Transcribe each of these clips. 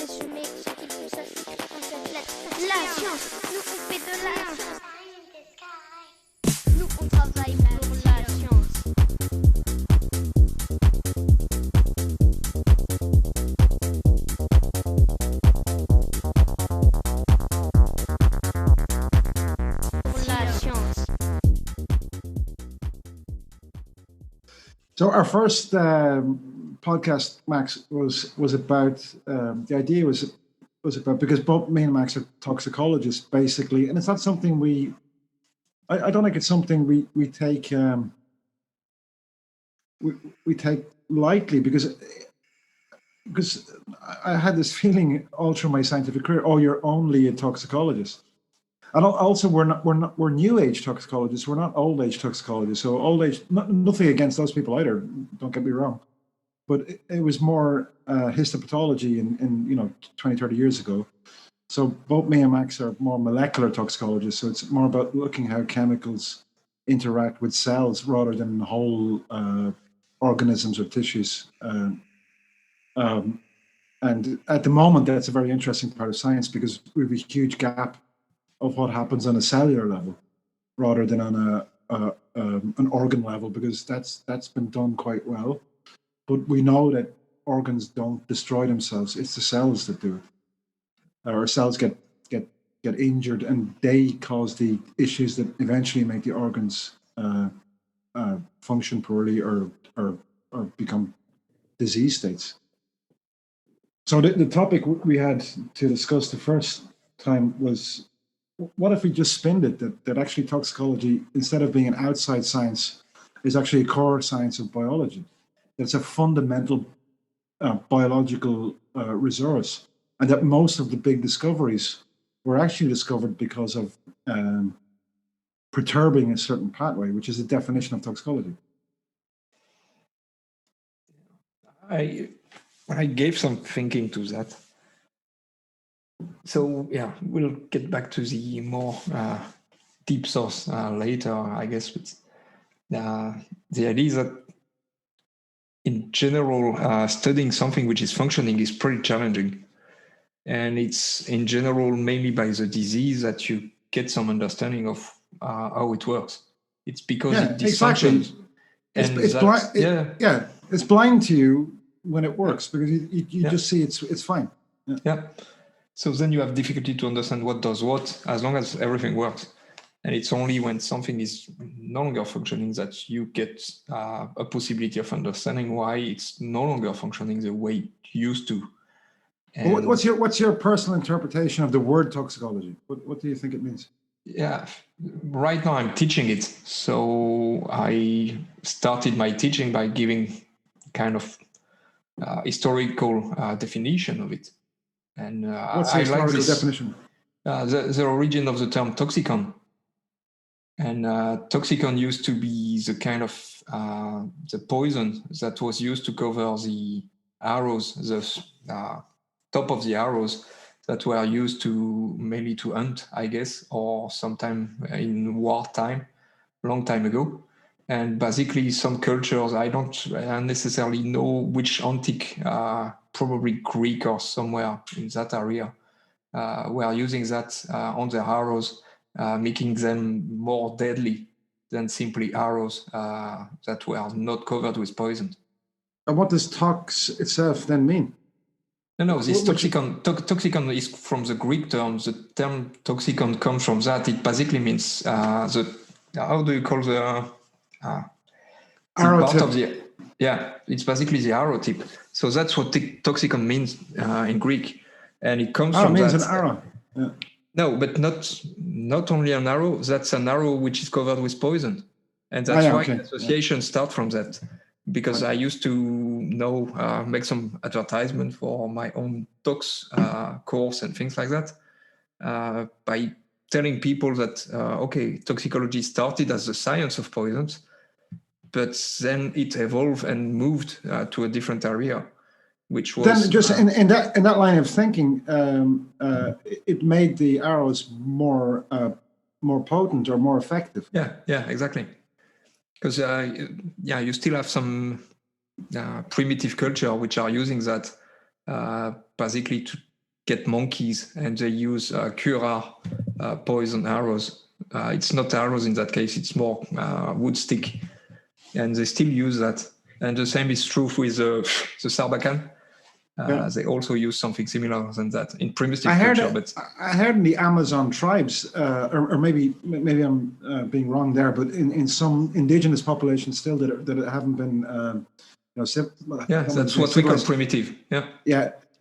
assumer ce qu'il faut s'inscrire dans cette lettre. La science, nous on fait de la science. Nous on travaille pour la science. Pour la science. So our first podcast, Max, was about the idea was about, because both me and Max are toxicologists basically, and it's not something I don't think it's something we take we take lightly, because I had this feeling all through my scientific career, oh, you're only a toxicologist. And also, we're new age toxicologists. We're not old age toxicologists. So old age, nothing against those people either. Don't get me wrong, but it was more histopathology in 20, 30 years ago. So both me and Max are more molecular toxicologists. So it's more about looking how chemicals interact with cells rather than whole organisms or tissues. And at the moment, that's a very interesting part of science, because we have a huge gap of what happens on a cellular level rather than on an organ level, because that's been done quite well. But we know that organs don't destroy themselves; it's the cells that do it. Our cells get injured, and they cause the issues that eventually make the organs function poorly or become disease states. So the topic we had to discuss the first time was, what if we just spinned it that actually toxicology, instead of being an outside science, is actually a core science of biology? It's a fundamental biological resource, and that most of the big discoveries were actually discovered because of perturbing a certain pathway, which is the definition of toxicology. I gave some thinking to that. So yeah, we'll get back to the more deep source later, I guess. But the idea is that in general, studying something which is functioning is pretty challenging. And it's in general mainly by the disease that you get some understanding of how it works. It's because it dysfunctions. Exactly. It's blind to you when it works, because you just see it's fine. Yeah. So then you have difficulty to understand what does what, as long as everything works. And it's only when something is no longer functioning that you get a possibility of understanding why it's no longer functioning the way it used to. Well, what's your personal interpretation of the word toxicology? What do you think it means? Yeah, right now I'm teaching it. So I started my teaching by giving kind of historical definition of it. And what's the historical definition? The origin of the term toxicon. And toxicon used to be the kind of the poison that was used to cover the arrows, the top of the arrows that were used mainly to hunt, I guess, or sometime in wartime, long time ago. And basically some cultures, I don't necessarily know which antique, probably Greek or somewhere in that area, were using that on their arrows, making them more deadly than simply arrows that were not covered with poison. And what does tox itself then mean? No, this toxicon is from the Greek term. The term toxicon comes from that. It basically means how do you call the arrow part tip? of the, it's basically the arrow tip. So that's what toxicon means in Greek, and it comes from means that. An arrow. Yeah. No, but not only an arrow. That's an arrow which is covered with poison, and that's why the association starts from that. Because I used to make some advertisement for my own tox course and things like that, by telling people that toxicology started as the science of poisons, but then it evolved and moved to a different area, which was then just in that line of thinking, it made the arrows more potent or more effective. Yeah, exactly. Because you still have some primitive culture which are using that basically get monkeys, and they use curare poison arrows. It's not arrows in that case; it's more wood stick, and they still use that. And the same is true with the Sarbacane. They also use something similar than that in primitive culture. But I heard in the Amazon tribes, or maybe I'm being wrong there, but in some indigenous populations still that haven't been, that's what we call primitive. Yeah.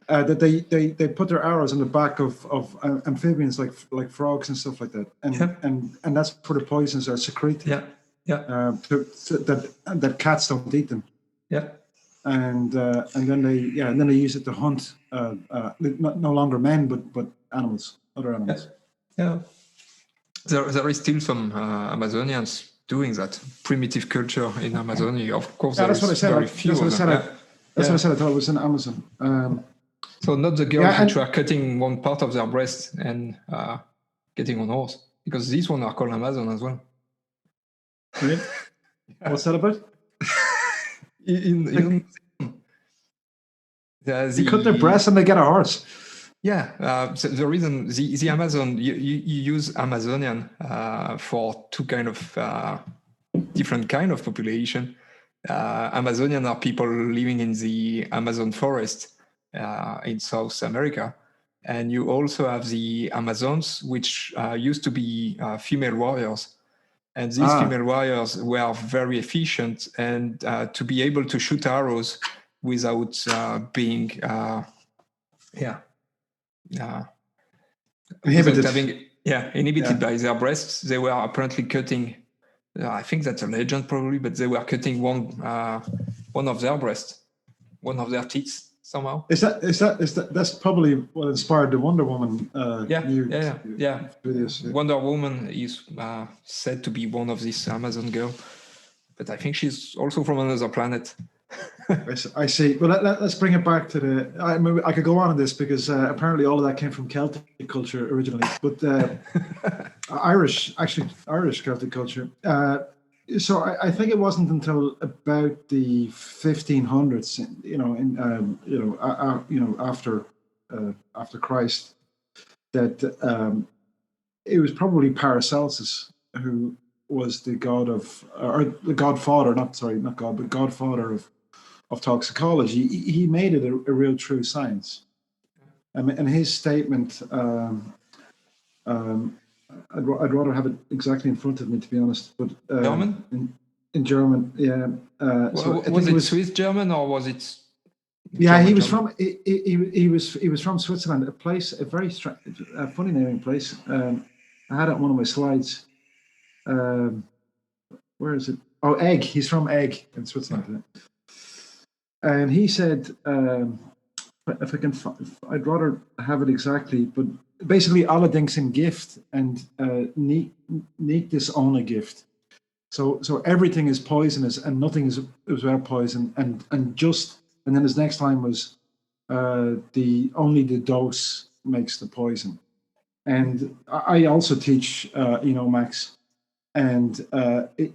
That they put their arrows on the back of amphibians like frogs and stuff like that, and that's where the poisons are secreted. That cats don't eat them. Yeah. And then they use it to hunt no longer men but animals, other animals. Yeah. There is still some Amazonians doing that primitive culture in Amazonia. Of course, that's what I said. That's what I said. I thought it was in Amazon. So not the girls which were cutting one part of their breast and getting on horse, because these ones are called Amazon as well. Really? What's that about? They cut their breasts and they get a horse. Yeah, so the reason the Amazon, you use Amazonian for two kind of different kind of population. Amazonian are people living in the Amazon forest in South America, and you also have the Amazons, which used to be female warriors. And these female warriors were very efficient, and to be able to shoot arrows without being inhibited by their breasts, they were apparently cutting. I think that's a legend probably, but they were cutting one of their breasts, one of their teeth somehow. That's probably what inspired the Wonder Woman. Videos. Wonder Woman is said to be one of these Amazon girl, but I think she's also from another planet. I see. Well, let's bring it back to I could go on this because apparently all of that came from Celtic culture originally, but Irish Celtic culture. So I think it wasn't until about the 1500s, after Christ, that it was probably Paracelsus who was the god of, or the godfather, godfather of toxicology. He made it a real true science. And his statement, I'd rather have it exactly in front of me, to be honest. But German? In German, yeah. Was it Swiss German or was it? Yeah, he was from he was from Switzerland, a very funny naming place. I had it on one of my slides. Where is it? Oh, Egg. He's from Egg in Switzerland. And he said, if I can, I'd rather have it exactly, but basically, alle dingen zijn gift, and niet is only gift. So everything is poisonous, and nothing is without poison. And then his next line was, only the dose makes the poison. And I also teach, Max, and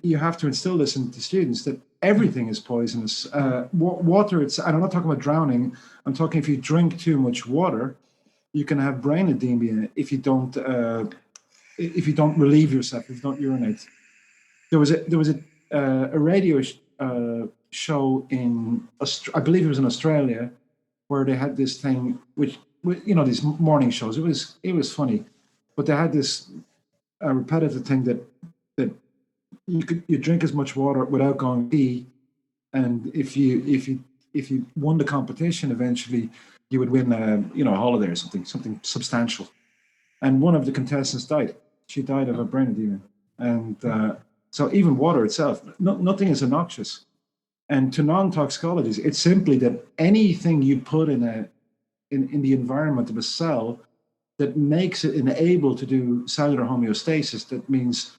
you have to instill this into students that everything is poisonous. Water, and I'm not talking about drowning. I'm talking if you drink too much water, you can have brain edema if you don't relieve yourself, if you don't urinate. There was a radio show in, I believe it was in Australia, where they had this thing, which these morning shows. It was funny, but they had this repetitive thing that you drink as much water without going pee, and if you won the competition, eventually you would win a holiday or something substantial. And one of the contestants died. She died of a brain edema, and so even water itself, nothing is innocuous. And to non-toxicologists, it's simply that anything you put in the environment of a cell that makes it able to do cellular homeostasis, that means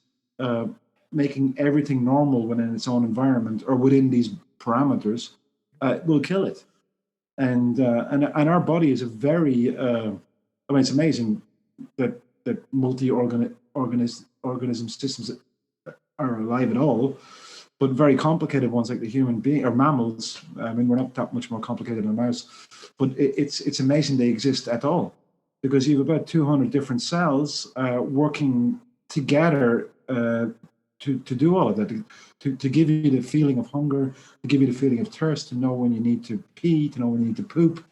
making everything normal within its own environment or within these parameters, will kill it. And our body is a very, it's amazing that multi-organism systems are alive at all, but very complicated ones like the human being or mammals. I mean, we're not that much more complicated than a mouse, but it's amazing they exist at all. because you have about 200 different cells working together to do all of that, to give you the feeling of hunger, to give you the feeling of thirst, to know when you need to pee, to know when you need to poop,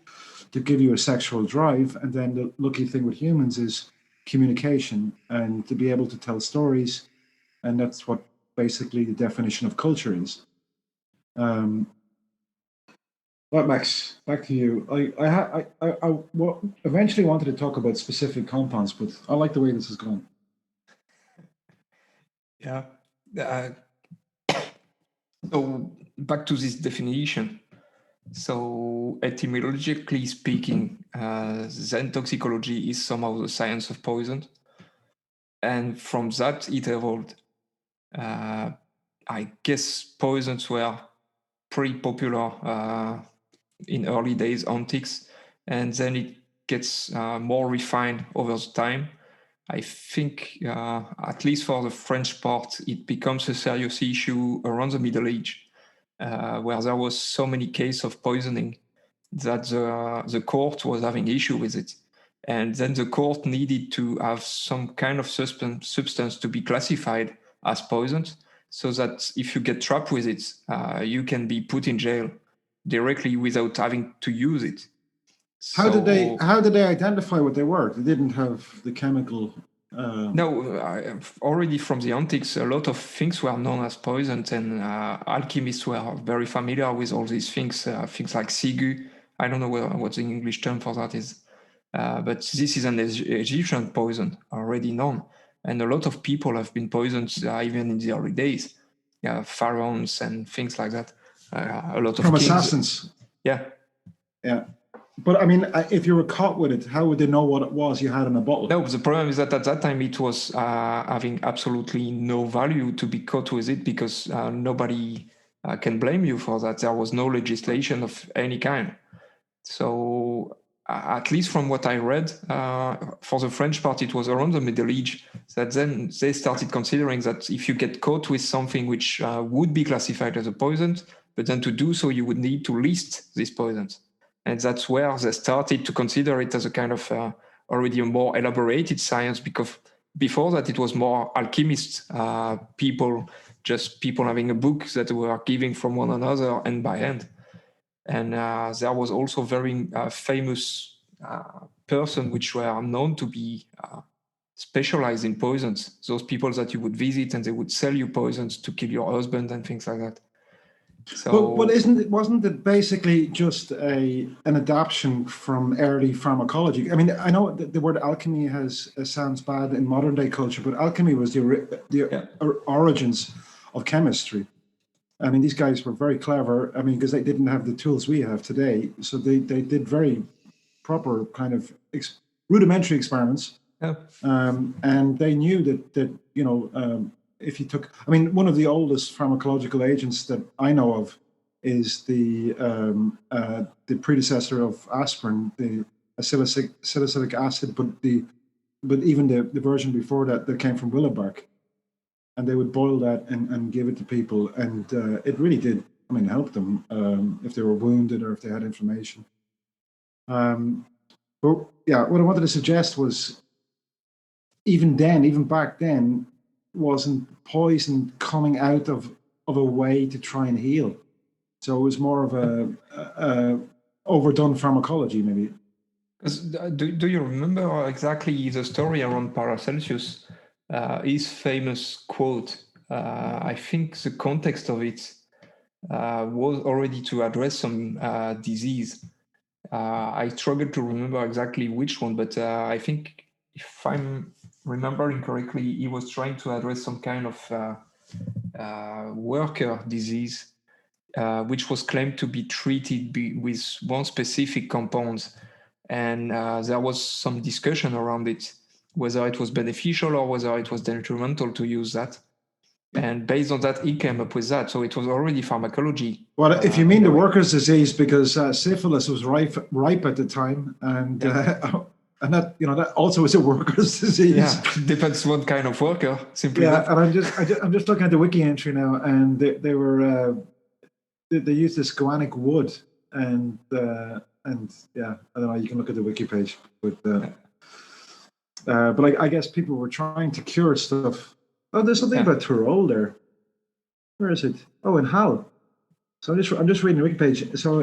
to give you a sexual drive. And then the lucky thing with humans is communication and to be able to tell stories. And that's what basically the definition of culture is. Right, Max, back to you. I eventually wanted to talk about specific compounds, but I like the way this is going. Yeah. So back to this definition. So etymologically speaking, Zen toxicology is somehow the science of poison. And from that, it evolved. I guess poisons were pretty popular in early days, antiques, and then it gets more refined over the time. I think, at least for the French part, it becomes a serious issue around the Middle Age, where there was so many cases of poisoning that the court was having issue with it. And then the court needed to have some kind of substance to be classified as poisoned, so that if you get trapped with it, you can be put in jail directly without having to use it. How did they identify what they were? They didn't have the chemical. No, already from the antiques, a lot of things were known as poisons, and alchemists were very familiar with all these things. Things like sigu. I don't know what the English term for that is, but this is an Egyptian poison already known, and a lot of people have been poisoned even in the early days. Yeah, pharaohs and things like that. A lot of from kings. Assassins. Yeah. But I mean, if you were caught with it, how would they know what it was you had in a bottle? No, the problem is that at that time it was having absolutely no value to be caught with it, because nobody can blame you for that. There was no legislation of any kind. So at least from what I read, for the French part, it was around the Middle Age that then they started considering that if you get caught with something which would be classified as a poison, but then to do so, you would need to list these poisons. And that's where they started to consider it as a kind of already a more elaborated science, because before that it was more alchemists, people having a book that were giving from one another and by hand. And there was also very famous person which were known to be specialized in poisons. Those people that you would visit and they would sell you poisons to kill your husband and things like that. So, but wasn't it basically just an adaptation from early pharmacology? I mean, I know that the word alchemy sounds bad in modern day culture, but alchemy was the origins of chemistry. I mean, these guys were very clever. I mean, because they didn't have the tools we have today, so they did very proper kind of rudimentary experiments. Yeah. And they knew that if you took, I mean, one of the oldest pharmacological agents that I know of is the predecessor of aspirin, the salicylic acid, but even the version before that came from willow bark, and they would boil that and give it to people, and it really did, I mean, help them if they were wounded or if they had inflammation. But yeah, what I wanted to suggest was, even back then, wasn't poison coming out of a way to try and heal. So it was more of a overdone pharmacology, maybe. Do you remember exactly the story around Paracelsus? His famous quote, I think the context of it was already to address some disease. I struggle to remember exactly which one, but I think, if I'm remembering correctly, he was trying to address some kind of worker disease, which was claimed to be treated with one specific compound. And there was some discussion around it, whether it was beneficial or whether it was detrimental to use that. And based on that, he came up with that. So it was already pharmacology. Well, if you mean the workers' disease, because syphilis was ripe at the time, and and that also is a workers' disease. Yeah, depends what kind of worker. Simply. Yeah, and I'm just looking at the wiki entry now, and they were they used this guanic wood, and yeah, I don't know. You can look at the wiki page, but But I guess people were trying to cure stuff. Oh, there's something Yeah. about Tyrol there. Where is it? Oh, in Hull. So I'm just reading the wiki page. So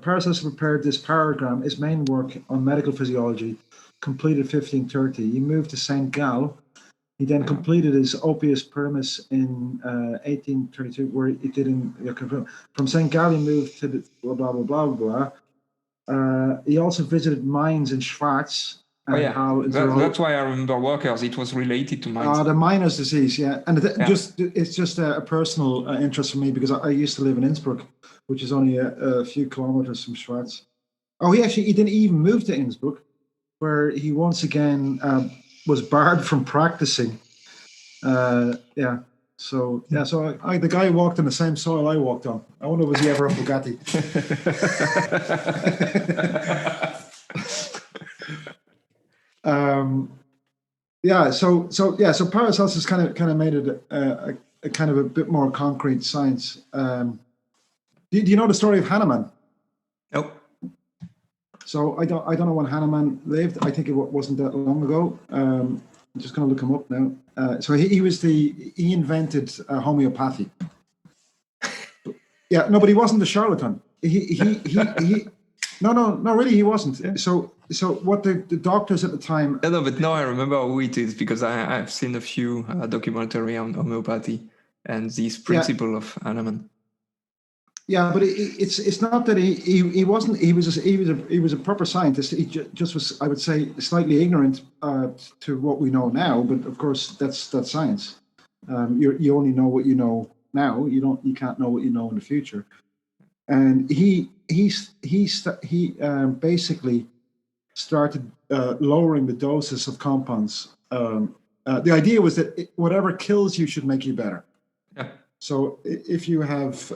Paracelsus prepared this paragram, his main work on medical physiology, completed 1530. He moved to St. Gall. He then completed his Opus Primus in 1832, where he did from St. Gall. He moved to the blah blah blah blah blah. He also visited mines in Schwarz. Oh yeah, How that's why I remember workers. It was related to mines. the miner's disease, yeah, and Yeah. it's just a personal interest for me because I used to live in Innsbruck, which is only a few kilometers from Schwarz. Oh, he didn't even move to Innsbruck, where he once again was barred from practicing. Yeah. So the guy walked on the same soil I walked on. I wonder was he ever a Bugatti? So Paracelsus kind of made it a kind of a bit more concrete science. Do you know the story of Hahnemann? Nope. So I don't know when Hahnemann lived. I think it wasn't that long ago. I'm just going to look him up now. So he invented homeopathy. Yeah, no, but he wasn't a charlatan. No, really, he wasn't. Yeah. So what the doctors at the time. No, but now I remember who it is because I've seen a few documentary on homeopathy and this principle of Hahnemann. Yeah, but it's not that he wasn't. He was a proper scientist. He just was, I would say, slightly ignorant to what we know now. But of course, that's science. You only know what you know now. You can't know what you know in the future. And he basically started lowering the doses of compounds. The idea was that whatever kills you should make you better. Yeah. So if you have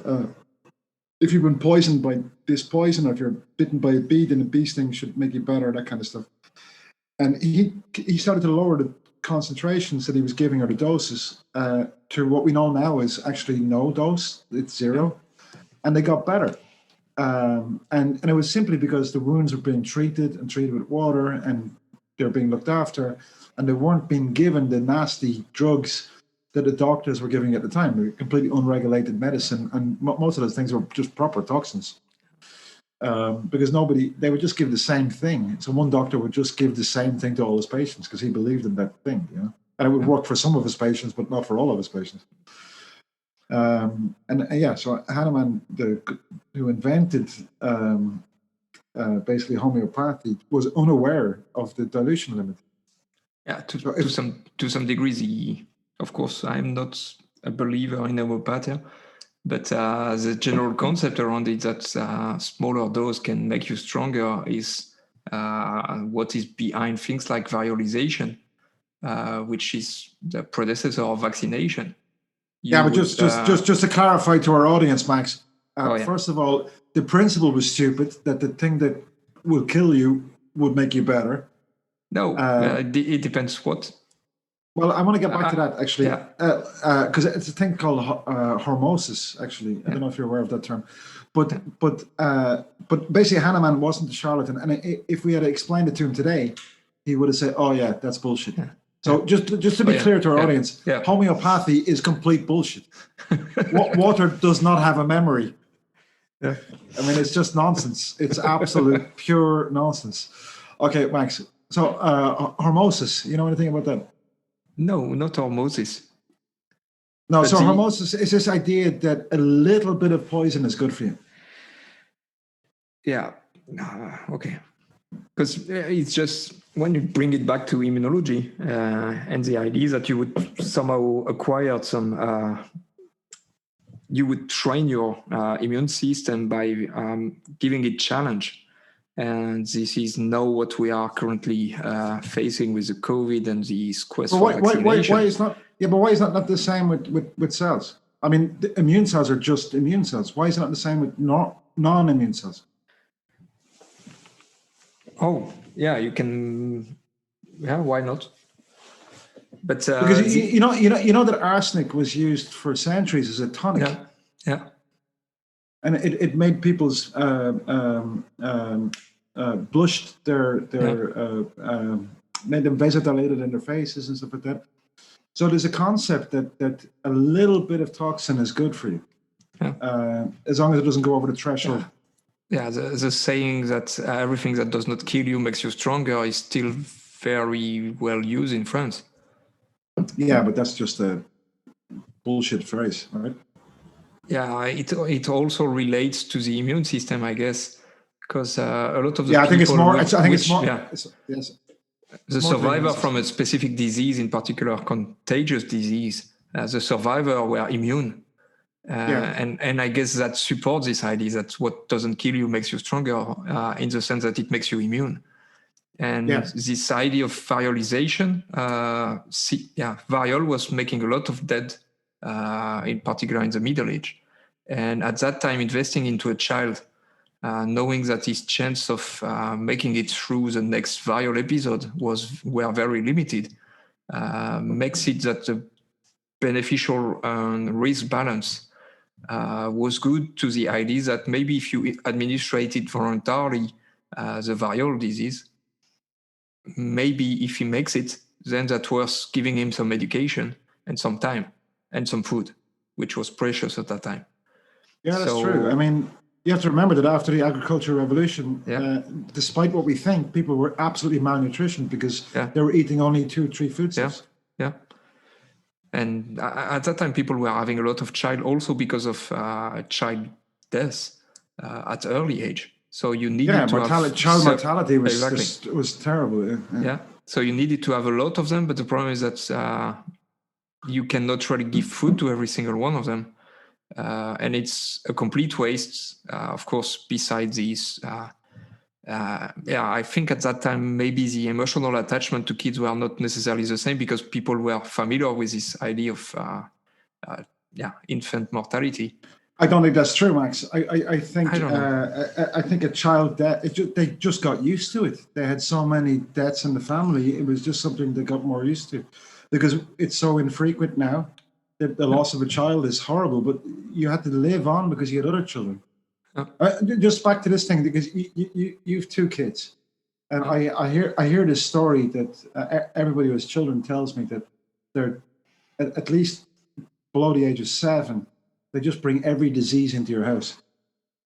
if you've been poisoned by this poison, or if you're bitten by a bee, then the bee sting should make you better, that kind of stuff. And he started to lower the concentrations that he was giving, or the doses, to what we know now is actually no dose. It's zero. And they got better. And it was simply because the wounds were being treated with water, and they're being looked after, and they weren't being given the nasty drugs that the doctors were giving at the time. They were completely unregulated medicine, and most of those things were just proper toxins. Because they would just give the same thing. So one doctor would just give the same thing to all his patients because he believed in that thing, and it would work for some of his patients, but not for all of his patients. So Hahnemann, who invented basically homeopathy, was unaware of the dilution limit. Yeah, to some degree, of course, I'm not a believer in homeopathy, but the general concept around it that smaller dose can make you stronger is what is behind things like viralization, which is the predecessor of vaccination. But just to clarify to our audience, Max. First of all, the principle was stupid. That the thing that will kill you would make you better. No, it depends what. Well, I want to get back to that actually, because it's a thing called hormosis. Actually, I don't know if you're aware of that term, but basically Hahnemann wasn't a charlatan, and if we had explained it to him today, he would have said, "Oh yeah, that's bullshit." Yeah. So just to be clear to our audience, homeopathy is complete bullshit. Water does not have a memory. Yeah. I mean, it's just nonsense. It's absolute pure nonsense. Okay, Max. So hormosis, you know anything about that? No, not hormosis. No, so hormosis is this idea that a little bit of poison is good for you. Yeah. Okay. Because it's just when you bring it back to immunology and the idea that you would somehow acquire some, you would train your immune system by giving it challenge. And this is now what we are currently facing with the COVID and the quest for vaccination. Why is not? Yeah, but why is that not the same with cells? I mean, the immune cells are just immune cells. Why is it not the same with non-immune cells? Oh, yeah, you can. Yeah, why not? But because you know that arsenic was used for centuries as a tonic. Yeah. And it made people's blushed their made them vasodilated in their faces and stuff like that. So there's a concept that a little bit of toxin is good for you, as long as it doesn't go over the threshold. Yeah, the saying that everything that does not kill you makes you stronger is still very well used in France. Yeah, but that's just a bullshit phrase, right? Yeah, it also relates to the immune system, I guess, because a lot of the I think it's people more. which- I think it's which- more. yeah, Yes. the more survivor driven from a specific disease, in particular contagious disease, the survivor were immune. And I guess that supports this idea that what doesn't kill you makes you stronger, in the sense that it makes you immune. And this idea of viralization, viral was making a lot of dead, in particular in the Middle Age. And at that time, investing into a child, knowing that his chance of making it through the next viral episode were very limited, makes it that the beneficial risk balance was good to the idea that maybe if you administrated voluntarily the viral disease, maybe if he makes it, then that's worth giving him some medication and some time and some food, which was precious at that time. Yeah, that's true. I mean, you have to remember that after the agricultural revolution, despite what we think, people were absolutely malnutritioned because they were eating only 2-3 food stuffs. Yeah. And at that time, people were having a lot of child also because of child deaths at early age. So you needed to have child mortality was terrible. Yeah. So you needed to have a lot of them, but the problem is that you cannot really give food to every single one of them, and it's a complete waste. Of course, besides these, I think at that time maybe the emotional attachment to kids were not necessarily the same because people were familiar with this idea of infant mortality. I don't think that's true, Max. I think I think a child death. They just got used to it. They had so many deaths in the family. It was just something they got more used to, because it's so infrequent now. The loss of a child is horrible, but you had to live on because you had other children. Just back to this thing, because you've 2 kids, and I hear this story that everybody who has children tells me that they're at least below the age of 7. They just bring every disease into your house.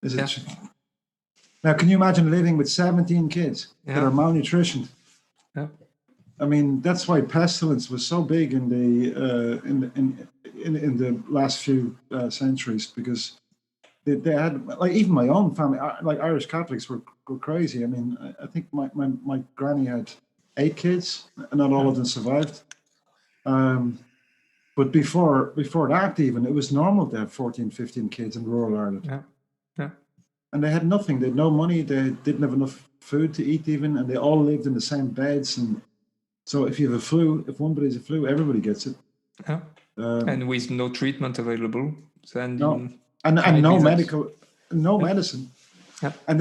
Is it? Now, can you imagine living with 17 kids that are malnutritioned? Yeah. I mean, that's why pestilence was so big in the last few centuries, because they had, like, even my own family, like Irish Catholics were crazy. I mean, I think my granny had 8 kids, and not all of them survived. But before that, even, it was normal to have 14, 15 kids in rural Ireland. Yeah. And they had nothing. They had no money. They didn't have enough food to eat even, and they all lived in the same beds. And so if you have a flu, if one body's a flu, everybody gets it. Yeah. And with no treatment available, then no medicine. Yeah. And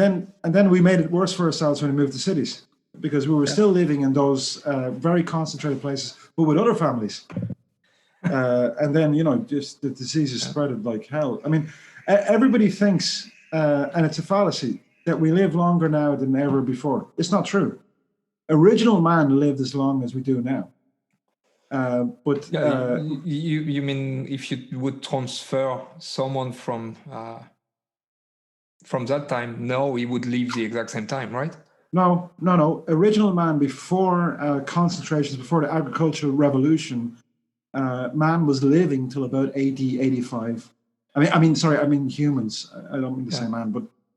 then we made it worse for ourselves when we moved to cities, because we were still living in those very concentrated places, but with other families. And then, just the diseases spread like hell. I mean, everybody thinks, and it's a fallacy, that we live longer now than ever before. It's not true. Original man lived as long as we do now. But you mean if you would transfer someone from that time, no, he would live the exact same time, right? No. Original man, before concentrations, before the agricultural revolution, man was living till about 80, 85. I mean humans. I don't mean to say man,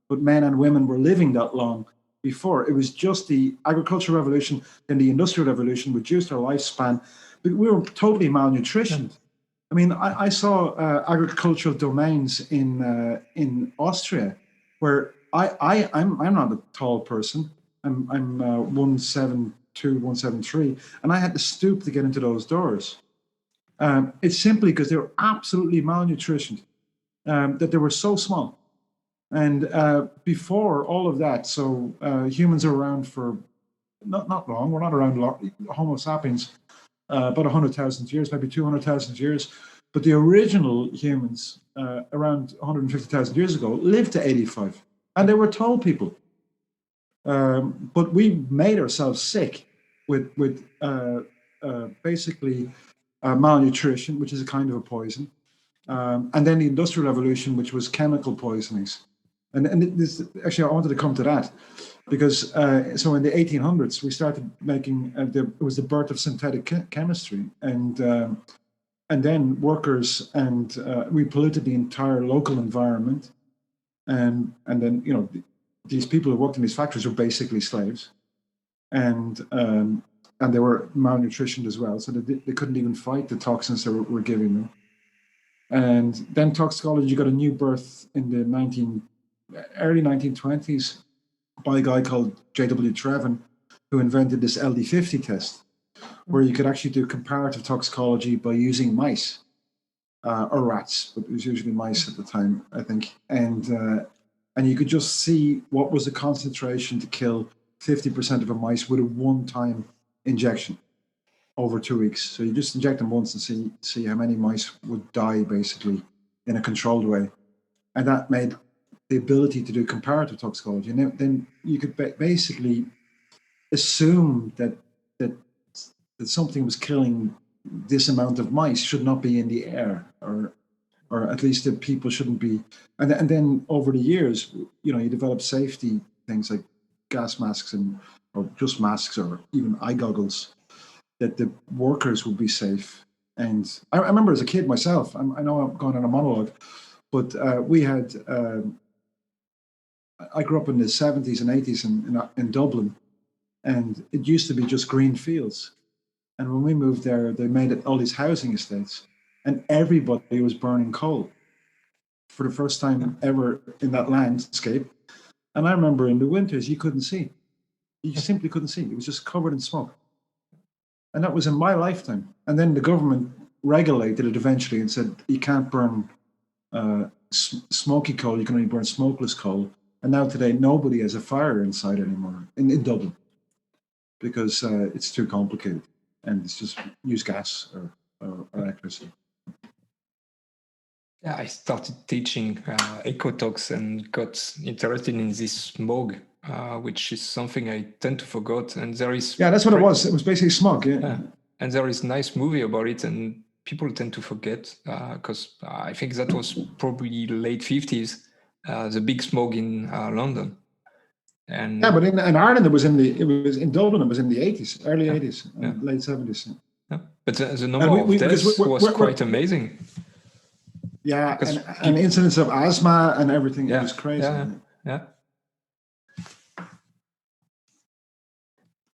but men and women were living that long before. It was just the agricultural revolution and the industrial revolution reduced our lifespan, but we were totally malnutritioned. I mean, I saw agricultural domains in Austria where I'm not a tall person. I'm 172, 173, and I had to stoop to get into those doors. It's simply because they were absolutely malnutritioned, that they were so small. And before all of that, so humans are around for not long. We're not around long. Homo sapiens, about 100,000 years, maybe 200,000 years. But the original humans, around 150,000 years ago, lived to 85. And they were tall people. But we made ourselves sick with basically malnutrition, which is a kind of a poison, and then the Industrial Revolution, which was chemical poisonings. And this actually, I wanted to come to that because so in the 1800s we started making it was the birth of synthetic chemistry, and then workers and we polluted the entire local environment, and then these people who worked in these factories were basically slaves, and they were malnutritioned as well, so they couldn't even fight the toxins they were giving them. And then toxicology got a new birth in the early 1920s by a guy called J.W. Trevin, who invented this LD50 test, where you could actually do comparative toxicology by using mice or rats, but it was usually mice at the time, I think. And you could just see what was the concentration to kill 50% of a mice with a one-time injection over 2 weeks. So you just inject them once and see how many mice would die, basically, in a controlled way. And that made the ability to do comparative toxicology. And then you could basically assume that something was killing this amount of mice should not be in the air, or at least that people shouldn't be. And then over the years, you develop safety things like gas masks or just masks or even eye goggles, that the workers would be safe. And I remember as a kid myself, I know I'm going on a monologue, but we had, I grew up in the 70s and 80s in Dublin, and it used to be just green fields. And when we moved there, they made it all these housing estates, and everybody was burning coal for the first time ever in that landscape. And I remember in the winters, you couldn't see. You simply couldn't see. It was just covered in smoke. And that was in my lifetime. And then the government regulated it eventually and said, you can't burn smoky coal, you can only burn smokeless coal. And now today, nobody has a fire inside anymore in Dublin, because it's too complicated. And it's just use gas or electricity. Yeah, I started teaching ecotox and got interested in this smog, which is something I tend to forget. And there is that's what it was. It was basically smog. Yeah. And there is a nice movie about it, and people tend to forget because I think that was probably late 50s, the big smog in London. And but in Ireland it was in Dublin it was in the 80s, early 80s, late 70s. Yeah. But the number of deaths was quite amazing. Yeah, and incidents of asthma and everything. It was crazy. Yeah.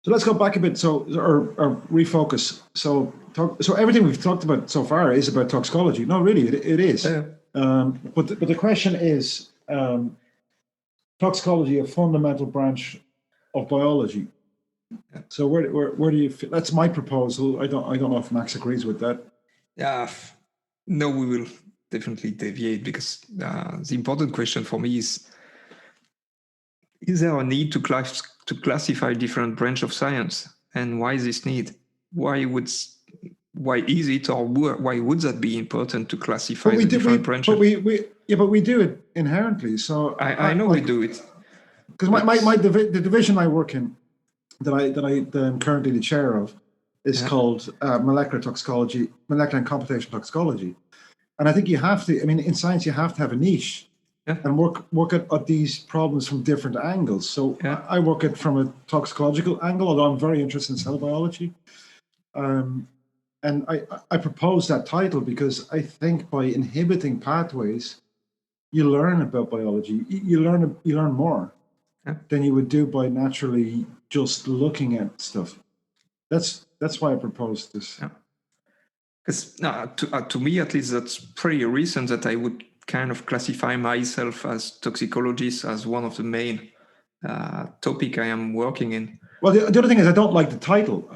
So let's go back a bit. Or refocus. So everything we've talked about so far is about toxicology. No, really, it is. Yeah. But the question is, toxicology, a fundamental branch of biology. Yeah. So where do you feel? That's my proposal. I don't know if Max agrees with that. Yeah. No, we will definitely deviate, because the important question for me is there a need to classify different branches of science, and why this need? Why is it, or why would that be important to classify different branches? But we do it inherently. So I know we do it, because the division I work in, that I'm currently the chair of, is called molecular toxicology, molecular and computational toxicology. And I think you have to. I mean, in science, you have to have a niche and work at these problems from different angles. So I work it from a toxicological angle, although I'm very interested in cell biology. And I propose that title because I think by inhibiting pathways, you learn about biology. You learn more than you would do by naturally just looking at stuff. That's why I proposed this. Yeah. Because to me, at least, that's pretty recent that I would kind of classify myself as toxicologist as one of the main topic I am working in. Well, the other thing is I don't like the title.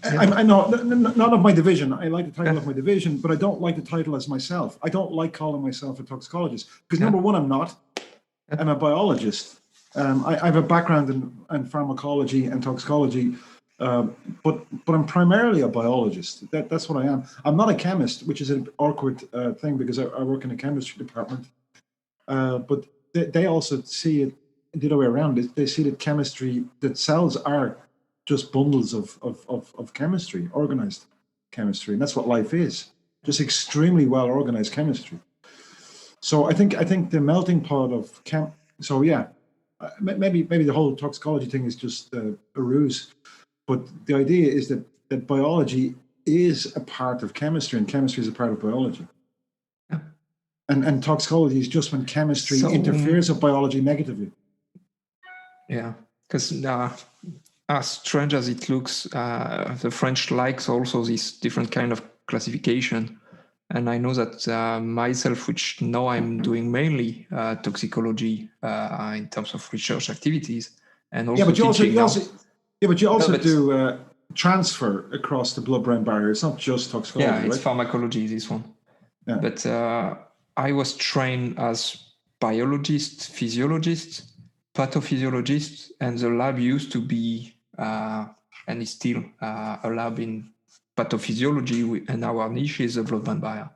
I know, not of my division. I like the title of my division, but I don't like the title as myself. I don't like calling myself a toxicologist because number one, I'm not. I'm a biologist. I have a background in pharmacology and toxicology. But I'm primarily a biologist. That's what I am. I'm not a chemist, which is an awkward thing because I work in a chemistry department. But they also see it the other way around. They see that cells are just bundles of chemistry, organized chemistry, and that's what life is. Just extremely well organized chemistry. So I think the melting pot of So yeah, maybe the whole toxicology thing is just a ruse, but the idea is that biology is a part of chemistry, and chemistry is a part of biology. Yeah. And toxicology is just when chemistry interferes with biology negatively. Yeah, because as strange as it looks, the French likes also this different kind of classification. And I know that myself, which now I'm doing mainly toxicology in terms of research activities, and also but you also do transfer across the blood-brain barrier. It's not just toxicology. Yeah, it's right? pharmacology, this one. Yeah. But I was trained as biologist, physiologist, pathophysiologist, and the lab used to be, and is still a lab in pathophysiology, and our niche is the blood-brain barrier.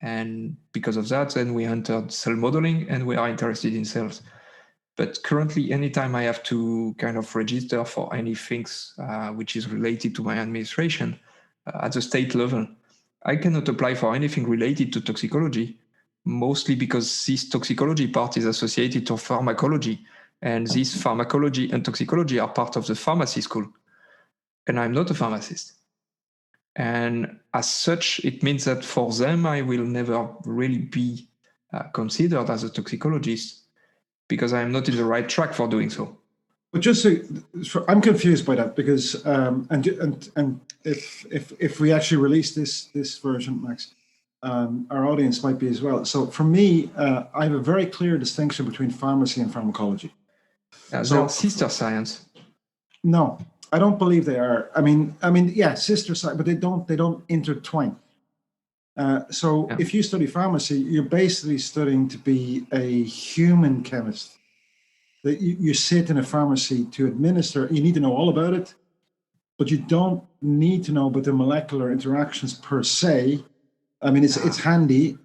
And because of that, then we entered cell modeling, and we are interested in cells. But currently, anytime I have to kind of register for anything which is related to my administration at the state level, I cannot apply for anything related to toxicology, mostly because this toxicology part is associated to pharmacology, and this pharmacology and toxicology are part of the pharmacy school. And I'm not a pharmacist. And as such, it means that for them, I will never really be considered as a toxicologist because I'm not in the right track for doing so. But just I'm confused by that because and if we actually release this version, Max, our audience might be as well. So for me, I have a very clear distinction between pharmacy and pharmacology. They are sister science. No, I don't believe they are. I mean, yeah, sister science, but they don't intertwine. If you study pharmacy, you're basically studying to be a human chemist. That you sit in a pharmacy to administer. You need to know all about it, but you don't need to know about the molecular interactions per se. I mean, it's handy,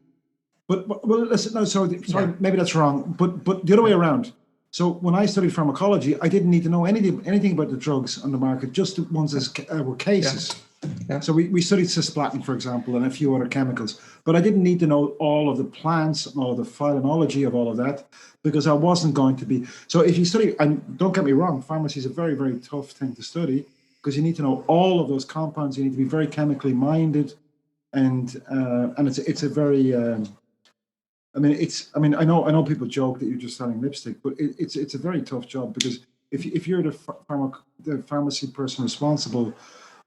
but well, listen. No, sorry, maybe that's wrong. But the other way around. So when I studied pharmacology, I didn't need to know anything about the drugs on the market, just the ones that were cases. Yeah. So we studied cisplatin, for example, and a few other chemicals, but I didn't need to know all of the plants and all of the phylogenealogy of all of that because I wasn't going to be. So if you study, and don't get me wrong, pharmacy is a very, very tough thing to study because you need to know all of those compounds. You need to be very chemically minded, and it's a very. I know people joke that you're just selling lipstick, but it's a very tough job because if you're the pharmacy person responsible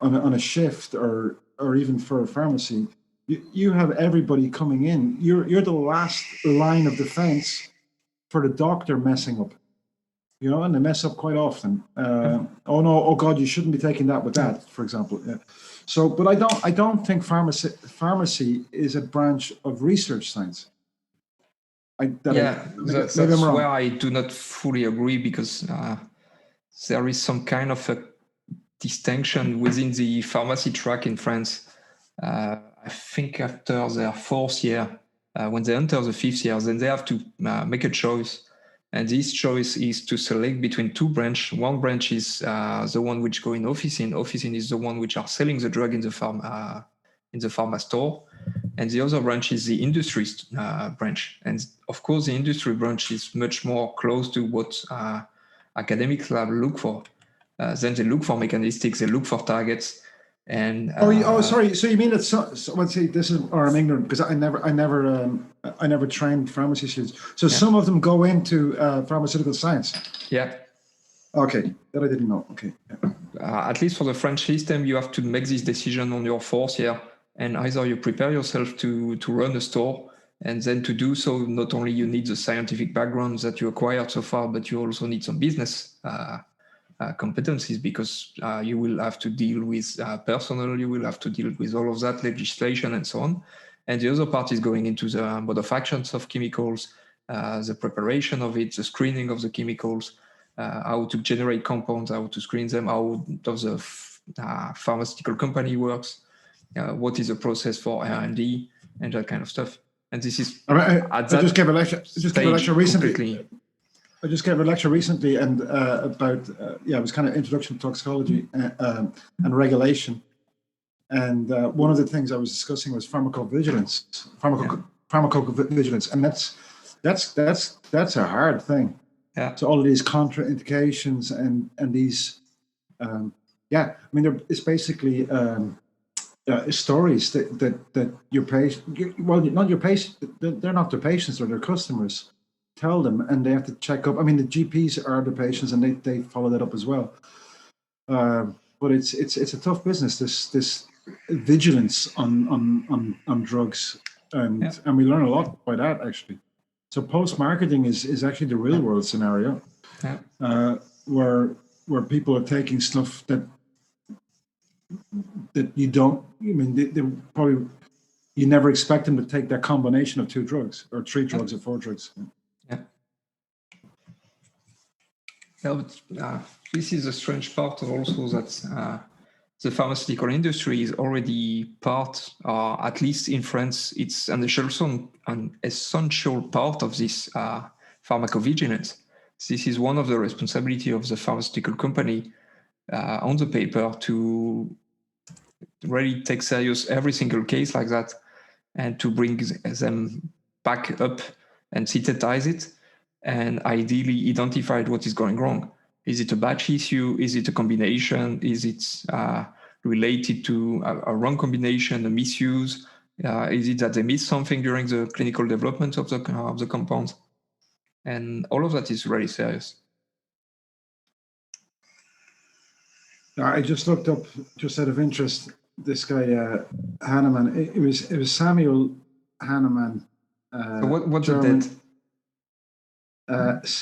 on a shift or even for a pharmacy, you have everybody coming in. You're the last line of defense for the doctor messing up, and they mess up quite often. Oh no, oh God, you shouldn't be taking that with that, for example. Yeah. So, but I don't think pharmacy is a branch of research science. That's where I do not fully agree because there is some kind of a distinction within the pharmacy track in France. I think after their fourth year, when they enter the fifth year, then they have to make a choice. And this choice is to select between two branches. One branch is the one which go in officine. Officine is the one which are selling the drug in the pharma store. And the other branch is the industry branch. And of course, the industry branch is much more close to what academic labs look for. Then they look for mechanistics, they look for targets. And sorry. So you mean that? Let's say this is, or I'm ignorant because I never trained pharmacy students. So some of them go into pharmaceutical science. Yeah. Okay, that I didn't know. Okay. Yeah. At least for the French system, you have to make this decision on your fourth year, and either you prepare yourself to run a store, and then to do so, not only you need the scientific background that you acquired so far, but you also need some business competencies because you will have to deal with personnel, you will have to deal with all of that legislation and so on. And the other part is going into the mode of actions of chemicals, the preparation of it, the screening of the chemicals, how to generate compounds, how to screen them, how does a pharmaceutical company works, what is the process for R&D, and that kind of stuff. And this is I just gave a lecture recently. I just gave a lecture recently and about it was kind of introduction to toxicology and regulation. And one of the things I was discussing was pharmacovigilance, pharmacovigilance, and that's a hard thing. Yeah. So all of these contraindications and these, it's basically stories that your patient, well, not your patient, they're not their patients, they're their customers. Tell them, and they have to check up. I mean, the GPs are the patients, and they follow that up as well. But it's a tough business. This vigilance on drugs, and we learn a lot by that actually. So post-marketing is actually the real world scenario, where people are taking stuff that you don't. I mean, they probably you never expect them to take that combination of 2 drugs or 3 drugs or 4 drugs. Yeah, but this is a strange part also that the pharmaceutical industry is already part, or at least in France, it's an essential part of this pharmacovigilance. This is one of the responsibility of the pharmaceutical company on the paper to really take serious every single case like that and to bring them back up and synthesize it and ideally identify what is going wrong. Is it a batch issue? Is it a combination? Is it related to a wrong combination, a misuse? Is it that they missed something during the clinical development of the compound? And all of that is really serious. I just looked up, just out of interest, this guy Hahnemann. It was Samuel Hahnemann. So what's the date?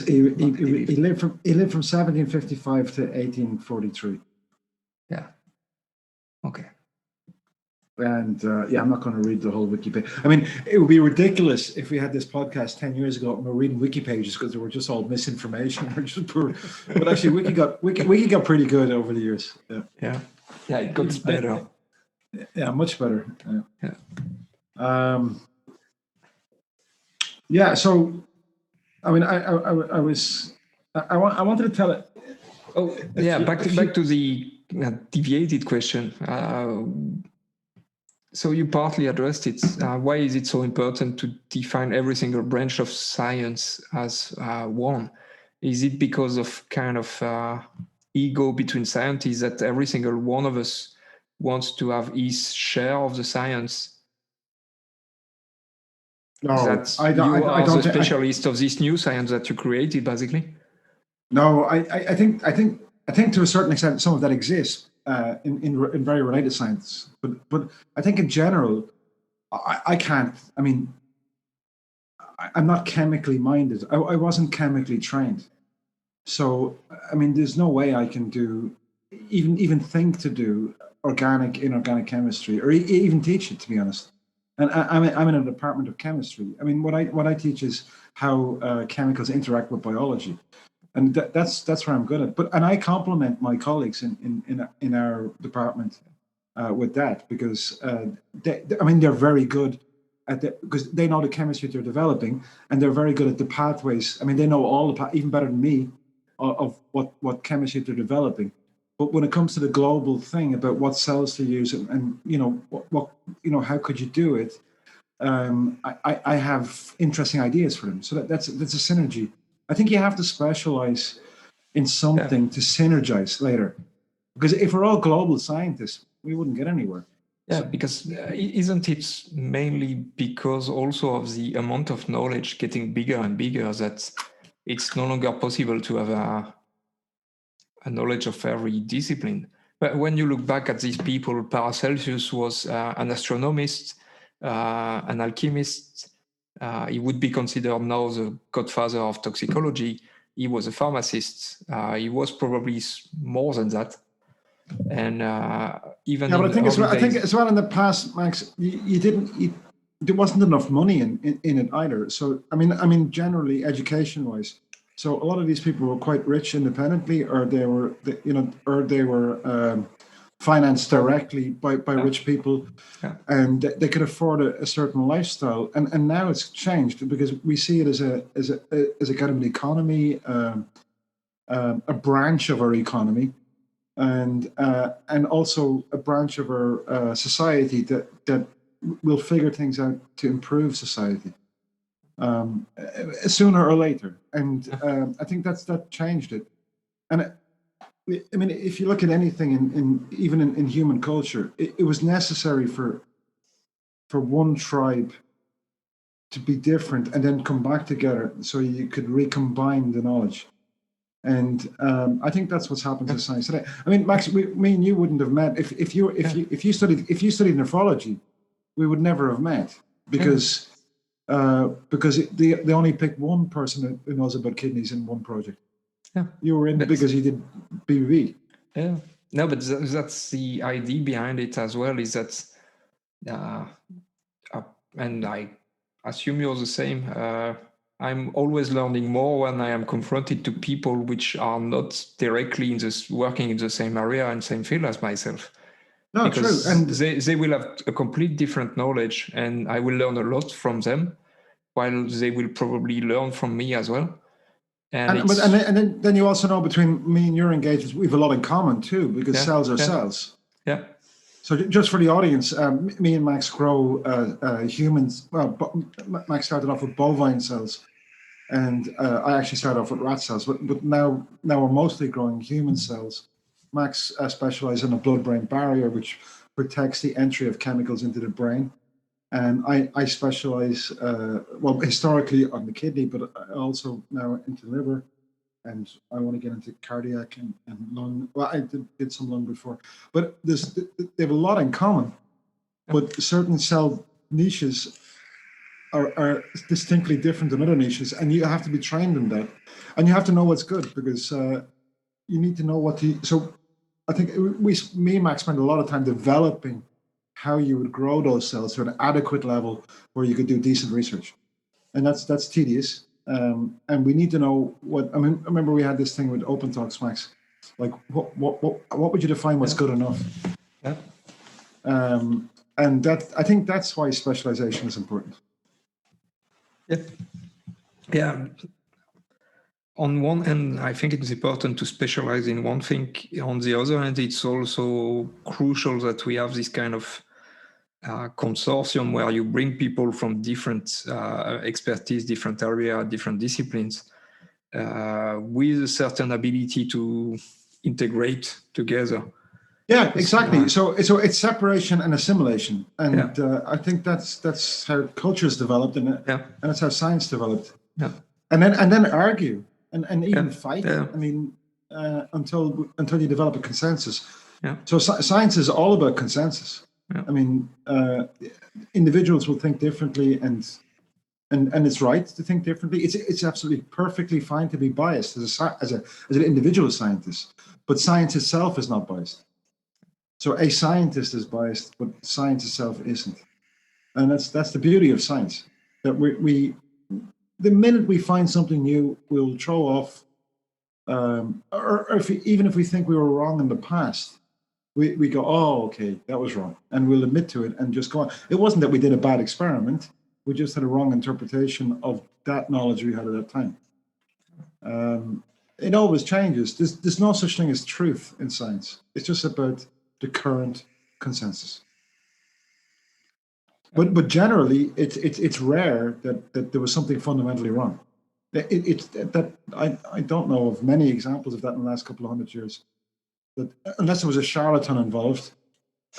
He lived from 1755 to 1843. Yeah. Okay. And I'm not going to read the whole wiki page. I mean, it would be ridiculous if we had this podcast 10 years ago and we're reading wiki pages because they were just all misinformation or just poor. But actually, wiki got pretty good over the years. Yeah. It got better. Yeah, much better. Yeah. So, I mean, I wanted to tell it. Oh, yeah. Back to the deviated question. So you partly addressed it. Why is it so important to define every single branch of science as one? Is it because of kind of ego between scientists that every single one of us wants to have his share of the science? No, I don't. The specialist of this new science that you created, basically. No, I think to a certain extent some of that exists. In very related science, but I think in general, I can't. I mean, I'm not chemically minded. I wasn't chemically trained, so I mean, there's no way I can do even think to do organic, inorganic chemistry, or even teach it. To be honest, and I'm in a department of chemistry. I mean, what I teach is how chemicals interact with biology. And that's where I'm good at. And I compliment my colleagues in our department with that because they're very good at because they know the chemistry they're developing and they're very good at the pathways. I mean, they know all even better than me of what chemistry they're developing. But when it comes to the global thing about what cells to use and you know what how could you do it, I have interesting ideas for them. So that's a synergy. I think you have to specialize in something to synergize later. Because if we're all global scientists, we wouldn't get anywhere. Yeah, because isn't it mainly because also of the amount of knowledge getting bigger and bigger that it's no longer possible to have a knowledge of every discipline? But when you look back at these people, Paracelsus was an astronomist, an alchemist. He would be considered now the godfather of toxicology. He was a pharmacist. He was probably more than that. And even but I think as well in the past, Max, there wasn't enough money in it either. So I mean, generally education-wise. So a lot of these people were quite rich independently, or they were financed directly by rich people, and they could afford a certain lifestyle. And now it's changed because we see it as a kind of an economy, a branch of our economy, and also a branch of our society that will figure things out to improve society sooner or later. And I think that changed it. And I mean, if you look at anything even in human culture, it was necessary for one tribe to be different and then come back together so you could recombine the knowledge. And I think that's what's happened to science today. I mean, Max, me and you wouldn't have met if you studied nephrology, we would never have met because they only picked one person who knows about kidneys in one project. Yeah, you were in because you did BBB. Yeah, no, but that's the idea behind it as well. Is that, and I assume you're the same. I'm always learning more when I am confronted to people which are not directly working in the same area and same field as myself. No, because true. And they will have a complete different knowledge, and I will learn a lot from them, while they will probably learn from me as well. And then you also know between me and your engagements, we have a lot in common too, because cells are cells. Yeah. So just for the audience, me and Max grow humans. Well, Max started off with bovine cells, and I actually started off with rat cells. But now we're mostly growing human cells. Max specializes in a blood-brain barrier, which protects the entry of chemicals into the brain. And I specialize, historically on the kidney, but also now into liver, and I want to get into cardiac and lung. Well, I did some lung before, but they have a lot in common, but certain cell niches are distinctly different than other niches, and you have to be trained in that, and you have to know what's good, because you need to know what to. So I think me and Max spent a lot of time developing how you would grow those cells to an adequate level where you could do decent research, and that's tedious. And we need to know what. I mean, I remember we had this thing with Open Talks, Max. Like, what would you define what's good enough? Yeah. And I think that's why specialization is important. Yeah. Yeah. On one hand, I think it's important to specialize in one thing. On the other hand, it's also crucial that we have this kind of consortium where you bring people from different expertise, different area, different disciplines, with a certain ability to integrate together. Yeah, exactly. So it's separation and assimilation, and I think that's how cultures developed, and that's how science developed. Yeah, and then argue and even fight. Yeah. I mean, until you develop a consensus. Yeah. So science is all about consensus. Yeah. I mean, individuals will think differently, and it's right to think differently. It's absolutely perfectly fine to be biased as an individual scientist, but science itself is not biased. So a scientist is biased, but science itself isn't, and that's the beauty of science. That we the minute we find something new, we'll throw off, or even if we think we were wrong in the past. We go, oh, okay, that was wrong. And we'll admit to it and just go on. It wasn't that we did a bad experiment. We just had a wrong interpretation of that knowledge we had at that time. It always changes. There's no such thing as truth in science. It's just about the current consensus. But generally, it's rare that there was something fundamentally wrong. I don't know of many examples of that in the last couple of 100 years. That unless there was a charlatan involved,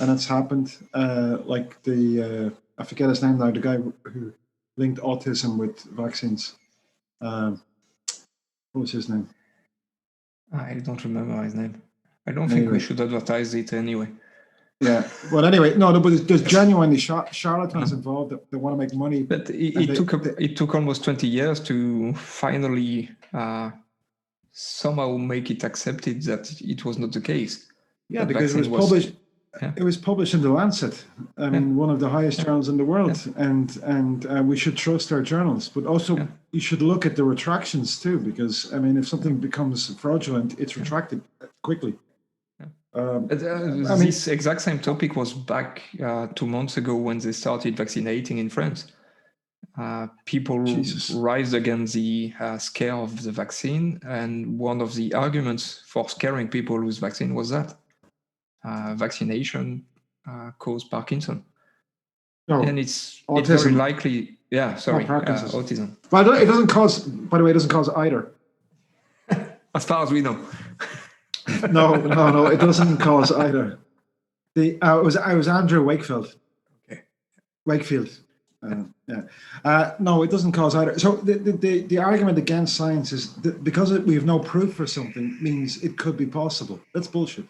and it's happened, like I forget his name now, the guy who linked autism with vaccines. What was his name? I don't remember his name. I don't think we should advertise it anyway. Yeah. Well, anyway, no, but there's genuinely charlatans involved that want to make money. But it took almost 20 years to finally somehow make it accepted that it was not the case. Yeah, because it was published. Yeah. It was published in the Lancet. I mean, one of the highest journals in the world, and we should trust our journals. But also, you should look at the retractions too, because I mean, if something becomes fraudulent, it's retracted quickly. This exact same topic was back 2 months ago when they started vaccinating in France. People Jesus. raised against the scare of the vaccine, and one of the arguments for scaring people with vaccine was that vaccination caused Parkinson. No, And it's very autism. likely, Parkinson's. autism. But it doesn't cause. By the way, it doesn't cause either. As far as we know. No, it doesn't cause either. It was Andrew Wakefield. Okay. Wakefield. No, it doesn't cause either. So the argument against science is that because we have no proof for something means it could be possible. That's bullshit.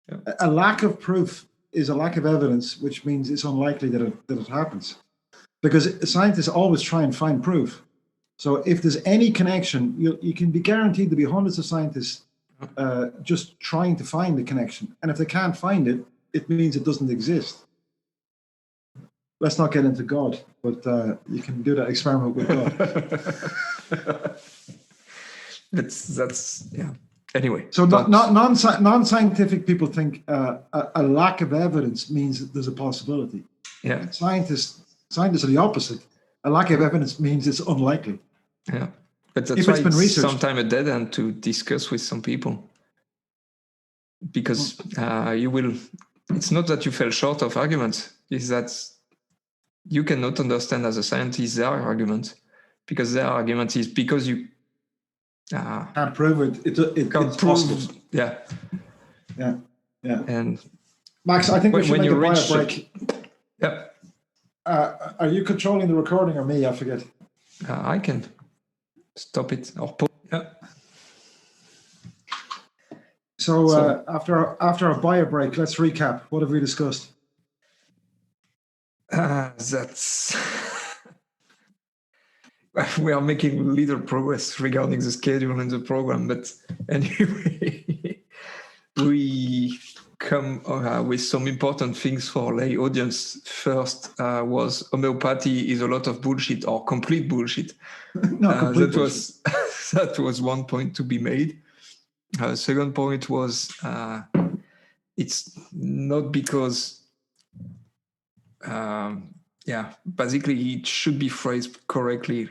Yeah. A lack of proof is a lack of evidence, which means it's unlikely that it happens. Because scientists always try and find proof. So if there's any connection, you can be guaranteed to be hundreds of scientists just trying to find the connection. And if they can't find it, it means it doesn't exist. Let's not get into God, but you can do that experiment with God. that's yeah. Anyway. So non-scientific people think a lack of evidence means that there's a possibility. Yeah. Scientists are the opposite. A lack of evidence means it's unlikely. Yeah. But that's why it's sometimes a dead end to discuss with some people. Because it's not that you fell short of arguments, it's that you cannot understand as a scientist their argument, because their argument is because you can't prove it. It's possible. Yeah. And Max, I think we should make a bio break. Yeah. Are you controlling the recording or me? I forget. I can stop it or pause. Yeah. So after our bio break, let's recap. What have we discussed? That's we are making little progress regarding the schedule and the program, but anyway, we come with some important things for lay audience. First was homeopathy is a lot of bullshit or complete bullshit. That was one point to be made. Second point was it's not because basically it should be phrased correctly.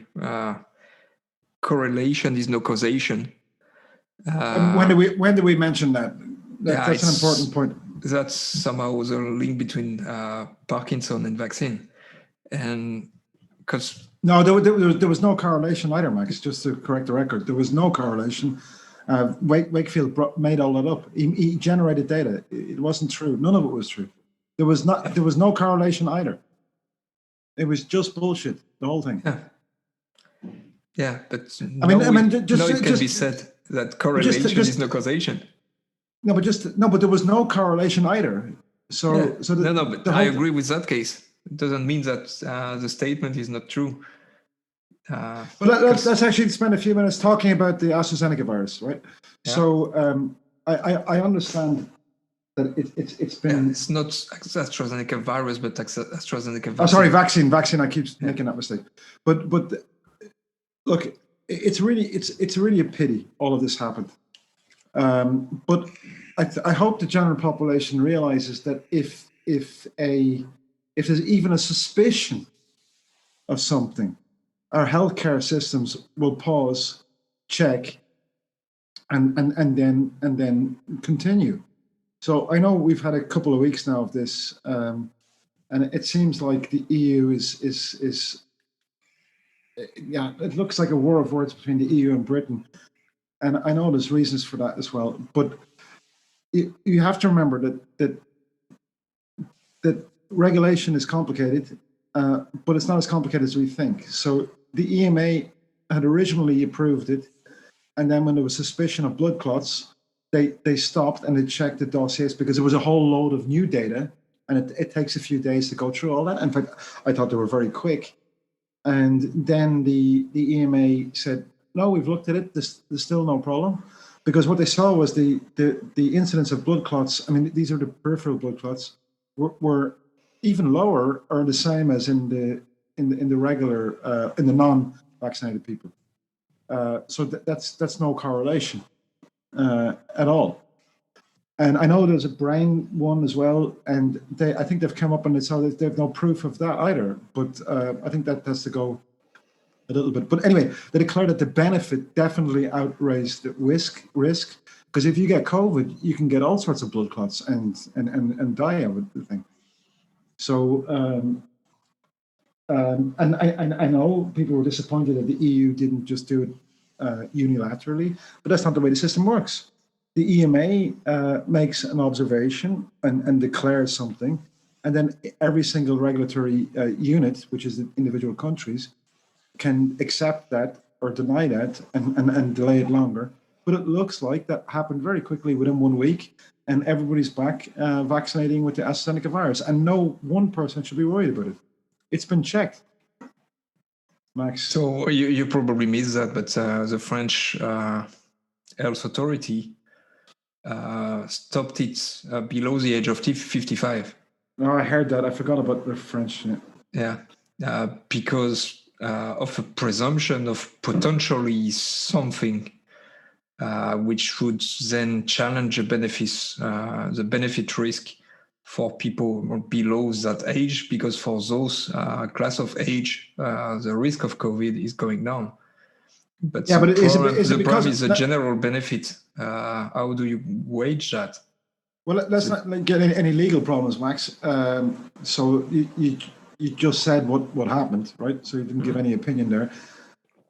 Correlation is no causation. When do we mention that? That's an important point. That's somehow the link between Parkinson and vaccine, and because there was no correlation either, Max. Just to correct the record, there was no correlation. Wakefield made all that up. He generated data. It wasn't true. None of it was true. There was no correlation either. It was just bullshit. The whole thing. Yeah, but it can be said that correlation is no causation. No, but there was no correlation either. But I agree with that case. It doesn't mean that the statement is not true. But let's actually spend a few minutes talking about the AstraZeneca virus, right? Yeah. So I understand that it's been... Yeah, it's not AstraZeneca virus, but AstraZeneca vaccine. Oh, sorry, vaccine. I keep making that mistake. But look, it's really a pity all of this happened. But I hope the general population realizes that if there's even a suspicion of something, our healthcare systems will pause, check, and then continue. So I know we've had a couple of weeks now of this, and it seems like the EU is it looks like a war of words between the EU and Britain, and I know there's reasons for that as well. But you have to remember that regulation is complicated, but it's not as complicated as we think. So the EMA had originally approved it, and then when there was suspicion of blood clots, they stopped and they checked the dossiers because there was a whole load of new data, and it takes a few days to go through all that. In fact, I thought they were very quick. And then the EMA said, no, we've looked at it, there's still no problem. Because what they saw was the incidence of blood clots, I mean, these are the peripheral blood clots, were even lower or the same as in the regular, in the non-vaccinated people. So that's no correlation at all. And I know there's a brain one as well, and I think they've come up and they have no proof of that either. But I think that has to go a little bit. But anyway, they declared that the benefit definitely outweighs the risk. Because if you get COVID, you can get all sorts of blood clots and die, I would think. So, and I know people were disappointed that the EU didn't just do it unilaterally, but that's not the way the system works. The EMA makes an observation and declares something, and then every single regulatory unit, which is the individual countries, can accept that or deny that and delay it longer. But it looks like that happened very quickly within 1 week, and everybody's back vaccinating with the AstraZeneca virus, and no one person should be worried about it. It's been checked. Max. So you probably missed that, but the French health authority stopped it below the age of 55. No, I heard that. I forgot about the French. Yeah, because of a presumption of potentially something which would then challenge the benefit risk for people below that age, because for those class of age, the risk of COVID is going down. But yeah, but the problem is the general benefit. How do you wage that? Well, let's not get any legal problems, Max. So you just said what happened, right? So you didn't give any opinion there.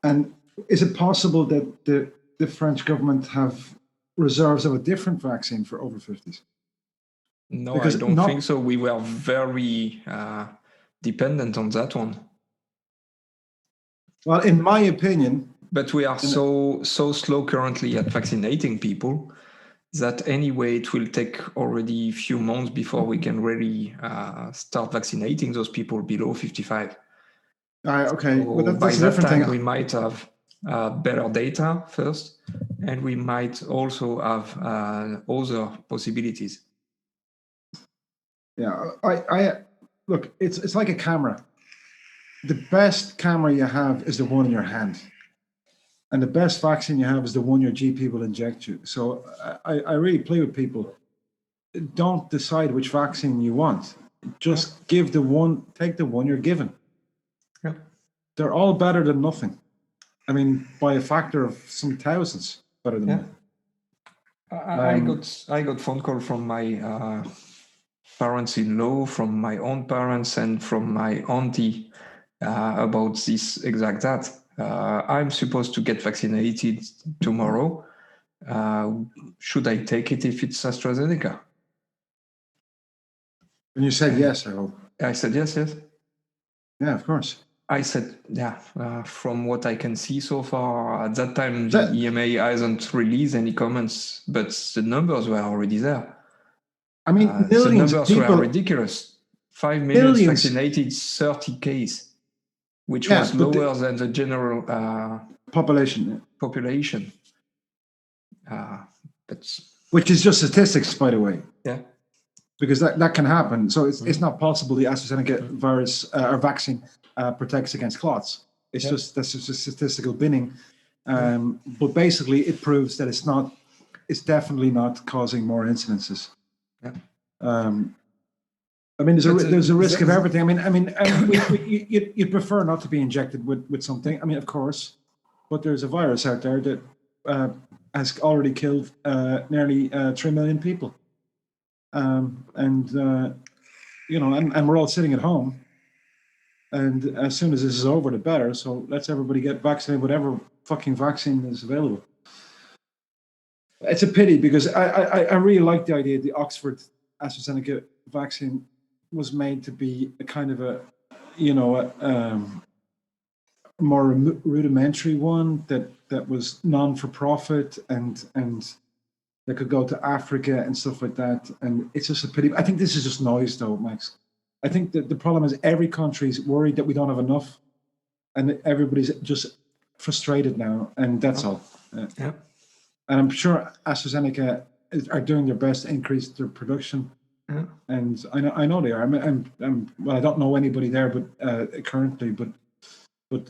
And is it possible that the French government have reserves of a different vaccine for over 50s? No, because I don't think so. We were very dependent on that one. Well, in my opinion. But we are so slow currently at vaccinating people that anyway it will take already a few months before we can really start vaccinating those people below 55. Okay, so well, by that time we might have better data first, and we might also have other possibilities. Yeah, I look. It's like a camera. The best camera you have is the one in your hand, and the best vaccine you have is the one your GP will inject you. So I really play with people. Don't decide which vaccine you want. Just take the one you're given. Yeah. They're all better than nothing. I mean, by a factor of some thousands better than nothing. I got phone call from my parents-in-law, from my own parents, and from my auntie about this exact that. I'm supposed to get vaccinated tomorrow. Should I take it if it's AstraZeneca? And you said yes, I hope. I said yes. Yeah, of course. I said, from what I can see so far, at that time, the EMA hasn't released any comments, but the numbers were already there. I mean, millions the numbers of people, were ridiculous. 5 million vaccinated, 30Ks, which was lower than the general population. Which is just statistics, by the way. Yeah. Because that can happen. So it's not possible the AstraZeneca virus or vaccine protects against clots. It's just that's just a statistical binning. But basically, it proves that it's definitely not causing more incidences. Yeah. I mean, there's a risk of everything. I mean, you'd prefer not to be injected with something. I mean, of course, but there's a virus out there that has already killed nearly 3 million people. And we're all sitting at home, and as soon as this is over, the better. So let's everybody get vaccinated, whatever fucking vaccine is available. It's a pity because I really like the idea the Oxford AstraZeneca vaccine was made to be a kind of a more rudimentary one that was non-for-profit and that could go to Africa and stuff like that. And it's just a pity. I think this is just noise, though, Max. I think that the problem is every country's worried that we don't have enough, and everybody's just frustrated now, and that's all. Yeah. And I'm sure AstraZeneca are doing their best to increase their production. Yeah. And I know they are. Well, I don't know anybody there, but currently, but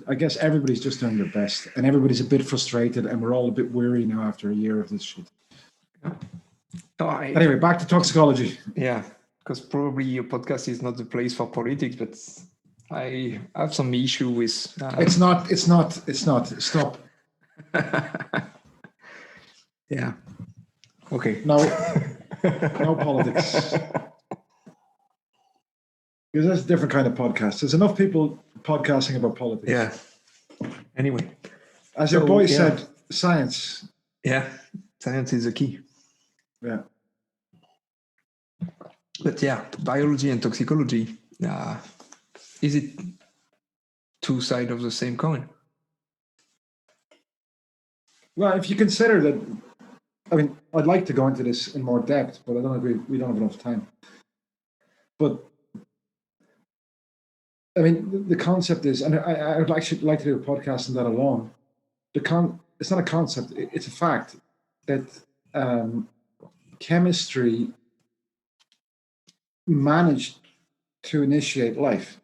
I guess everybody's just doing their best, and everybody's a bit frustrated, and we're all a bit weary now after a year of this shit. Anyway, back to toxicology. Yeah, because probably your podcast is not the place for politics, but I have some issue with. It's not. Stop. Yeah. Okay. No politics. Because that's a different kind of podcast. There's enough people podcasting about politics. Yeah. Anyway. As your boy said, science. Yeah, science is the key. Yeah. But yeah, biology and toxicology, is it two sides of the same coin? Well, if you consider that, I mean, I'd like to go into this in more depth, but I don't agree. We don't have enough time. But I mean, the concept is, and I would actually like to do a podcast on that alone. It's not a concept; it's a fact that chemistry managed to initiate life,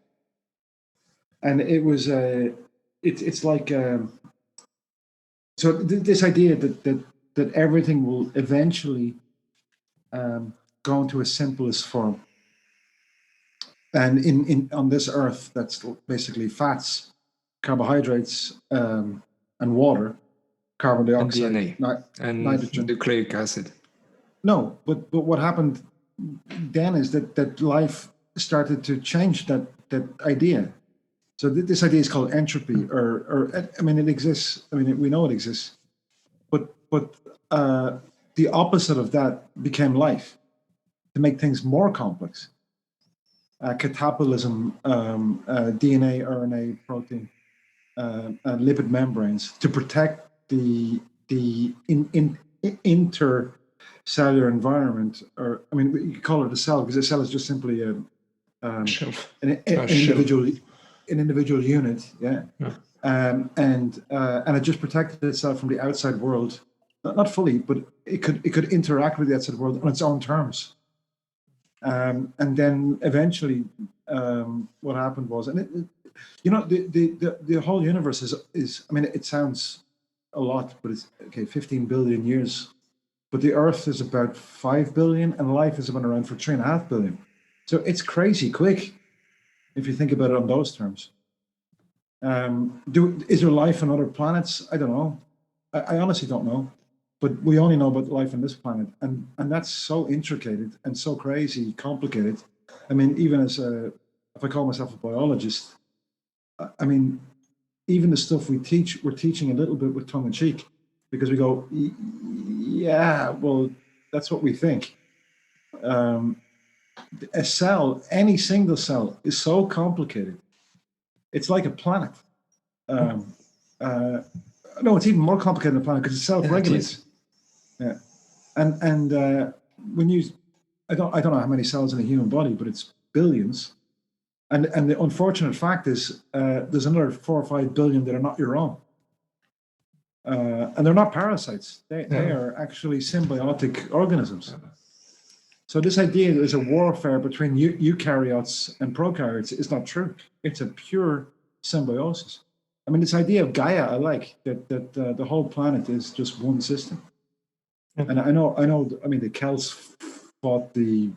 and it was it's like so this idea that everything will eventually go into a simplest form. And in on this earth, that's basically fats, carbohydrates, and water, carbon dioxide, and nitrogen, nucleic acid. No, but what happened then is that life started to change that idea. So this idea is called entropy, or I mean, it exists. I mean, we know it exists, but the opposite of that became life, to make things more complex. Catabolism, DNA, RNA, protein, lipid membranes to protect the intercellular environment, or I mean, you call it a cell because a cell is just simply an individual unit, yeah. And it just protected itself from the outside world, not fully, but it could interact with the outside world on its own terms. And then eventually, what happened was, and the whole universe is. I mean, it sounds a lot, but it's okay. 15 billion years, but the Earth is about 5 billion, and life has been around for 3.5 billion. So it's crazy quick, if you think about it on those terms. Is there life on other planets? I don't know. I honestly don't know. But we only know about life on this planet, and that's so intricate and so crazy complicated. I mean, even if I call myself a biologist, I mean, even the stuff we teach, we're teaching a little bit with tongue in cheek, because we go, yeah, well, that's what we think. A cell, any single cell, is so complicated. It's like a planet. No, it's even more complicated than a planet because it self-regulates. Yeah, and when you, I don't know how many cells in a human body, but it's billions. And the unfortunate fact is, there's another 4 or 5 billion that are not your own, and they're not parasites. They are actually symbiotic organisms. So this idea there's a warfare between eukaryotes and prokaryotes is not true. It's a pure symbiosis. I mean, this idea of Gaia, I like that the whole planet is just one system. And I know. I mean, the Celts fought the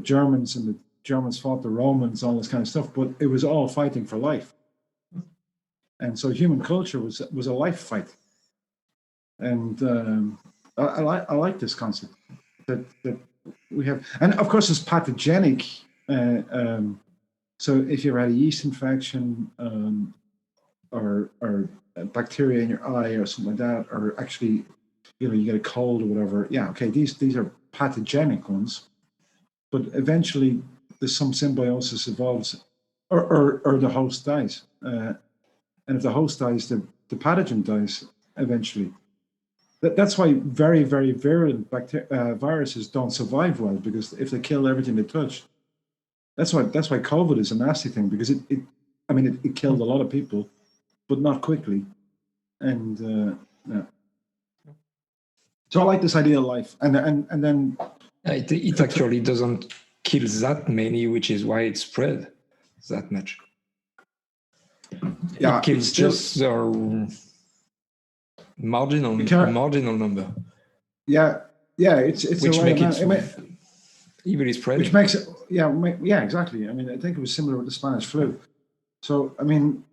Germans, and the Germans fought the Romans, all this kind of stuff. But it was all fighting for life. And so human culture was a life fight. And I like this concept that we have. And of course, it's pathogenic. So if you ever had a yeast infection, or a bacteria in your eye or something like that, or actually, you get a cold or whatever. Yeah, okay, these are pathogenic ones, but eventually there's some symbiosis evolves, or the host dies, and if the host dies, the pathogen dies eventually. That's why very, very virulent viruses don't survive well, because if they kill everything they touch, that's why COVID is a nasty thing, because it killed a lot of people, but not quickly, and yeah. So I like this idea of life, and then it actually doesn't kill that many, which is why it spread that much. Yeah, it kills just the marginal number. Yeah, yeah, it's which the right make amount. it evenly spread. Which makes it, yeah, exactly. I mean, I think it was similar with the Spanish flu. So, I mean,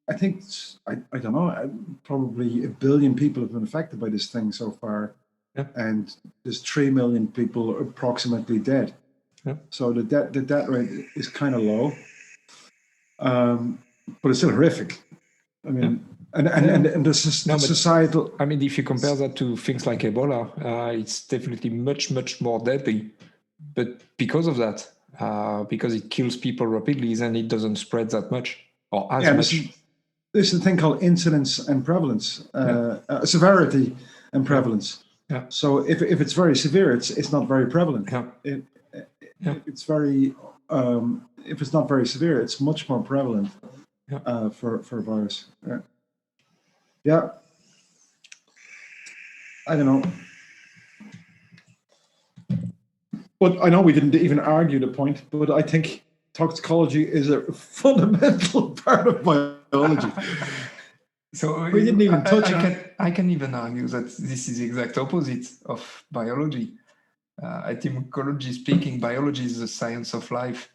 I think I don't know. Probably 1 billion people have been affected by this thing so far, Yeah. and there's 3 million people approximately dead. Yeah. So the death rate is kind of low, but it's still horrific. I mean, and the societal. I mean, if you compare that to things like Ebola, it's definitely much more deadly. But because of that, because it kills people rapidly, then it doesn't spread that much or as much. This is a thing called incidence and prevalence, severity and prevalence. Yeah. So if it's very severe, it's not very prevalent. Yeah. It's very if it's not very severe, it's much more prevalent for a virus. Yeah. I don't know. But I know we didn't even argue the point, but I think toxicology is a fundamental part of biology. So we didn't even touch on it. I can even argue that this is the exact opposite of biology. Etymologically speaking, biology is the science of life,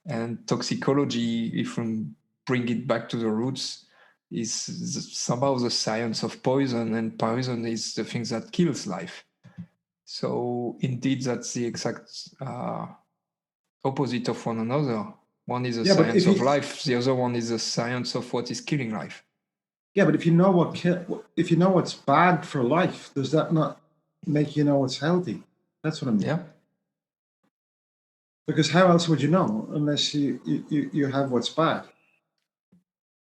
and toxicology, if we bring it back to the roots, is somehow the science of poison, and poison is the thing that kills life. So indeed, that's the exact opposite of one another. One is a science of life, the other one is a science of what is killing life. Yeah, but if you know what's bad for life, does that not make you know what's healthy? That's what I mean. Yeah. Because how else would you know unless you have what's bad?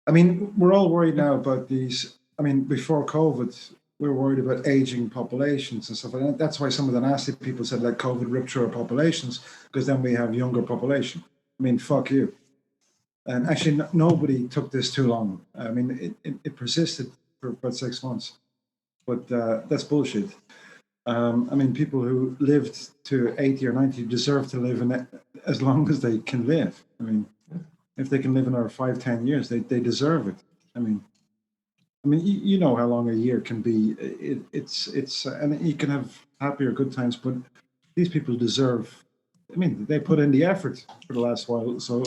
I mean, we're all worried now about these. I mean, before COVID, we were worried about aging populations and stuff like that. That's why some of the nasty people said that COVID ripped through our populations, because then we have younger population. I mean, fuck you. And actually, nobody took this too long. I mean, it persisted for about 6 months, but that's bullshit. I mean, people who lived to 80 or 90 deserve to live in as long as they can live. I mean, if they can live another 5-10 years, they deserve it. I mean, you know how long a year can be. It's and you can have happy or good times, but these people deserve. I mean, they put in the effort for the last while, so.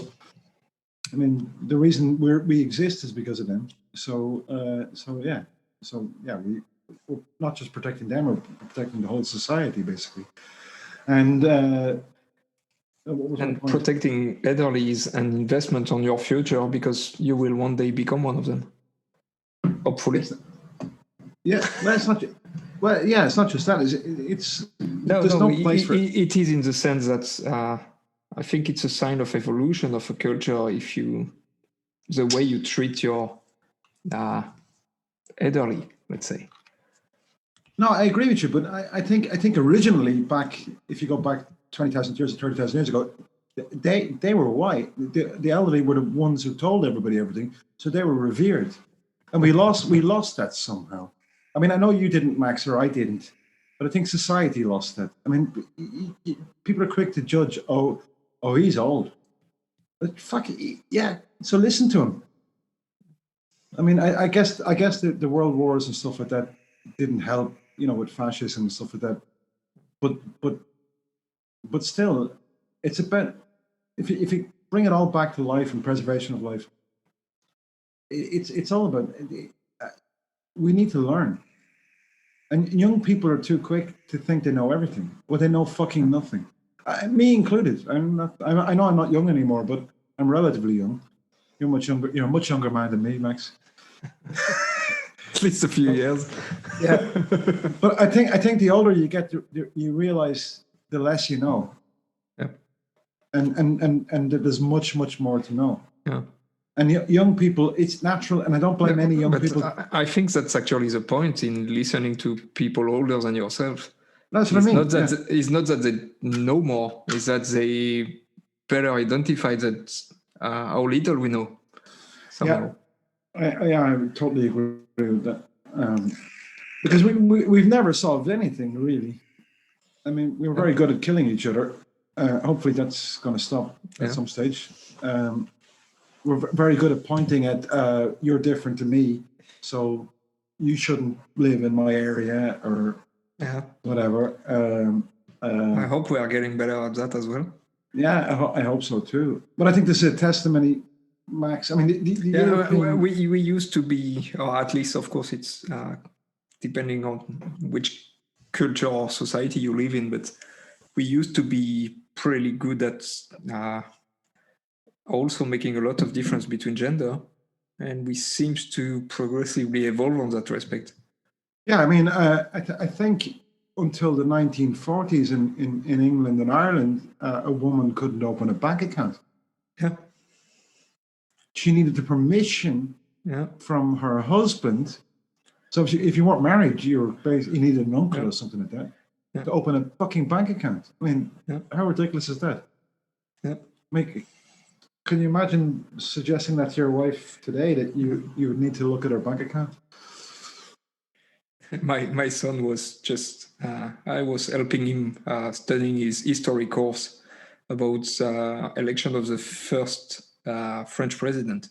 I mean, the reason we exist is because of them. So yeah, we're not just protecting them, we're protecting the whole society, basically. And protecting elderly is an investment on your future, because you will one day become one of them. Hopefully. Yeah, well, it's not. Well, yeah, it's not just that. It's there's no place for it. It is in the sense that. I think it's a sign of evolution of a culture if the way you treat your elderly, let's say. No, I agree with you, but I think originally back, if you go back 20,000 years or 30,000 years ago, they were white. The elderly were the ones who told everybody everything, so they were revered, and we lost that somehow. I mean, I know you didn't, Max, or I didn't, but I think society lost that. I mean, people are quick to judge. Oh, he's old. But fuck, yeah. So listen to him. I mean, I guess the world wars and stuff like that didn't help, with fascism and stuff like that. But still, it's about if you bring it all back to life and preservation of life. It's all about we need to learn. And young people are too quick to think they know everything. Well, they know fucking nothing. Me included. I know I'm not young anymore, but I'm relatively young. You're much younger. You're a much younger man than me, Max. At least a few years. Yeah, but I think the older you get, you realize the less you know. Yeah. And there's much more to know. Yeah. And young people, it's natural, and I don't blame any young people. I think that's actually the point in listening to people older than yourself. That's what I mean. It's not that they know more; it's that they better identify that how little we know. Somehow. Yeah, I totally agree with that. Because we've never solved anything really. I mean, we were very good at killing each other. Hopefully, that's going to stop at some stage. We're very good at pointing at you're different to me, so you shouldn't live in my area, or Yeah. whatever. I hope we are getting better at that as well. Yeah, I hope so too. But I think this is a testimony, Max. I mean, the Yeah, European... we used to be, or at least, of course, it's depending on which culture or society you live in, but we used to be pretty good at also making a lot of difference between gender, and we seems to progressively evolve on that respect. Yeah, I mean, I think until the 1940s in England and Ireland, a woman couldn't open a bank account. Yeah. She needed the permission from her husband. So if you weren't married, you needed an uncle or something like that to open a fucking bank account. I mean, how ridiculous is that? Yeah. Can you imagine suggesting that to your wife today, that you would need to look at her bank account? My son was just, I was helping him studying his history course about election of the first French president,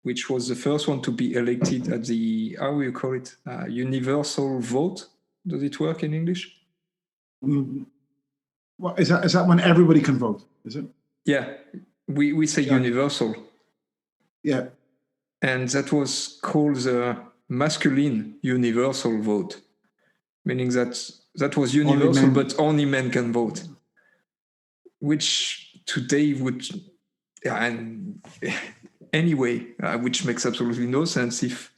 which was the first one to be elected at the, how will you call it, universal vote? Does it work in English? Well, is that when everybody can vote? Is it? Yeah, we say universal. Yeah. And that was called the masculine universal vote, meaning that was universal, but only men can vote, which today would, and anyway, which makes absolutely no sense if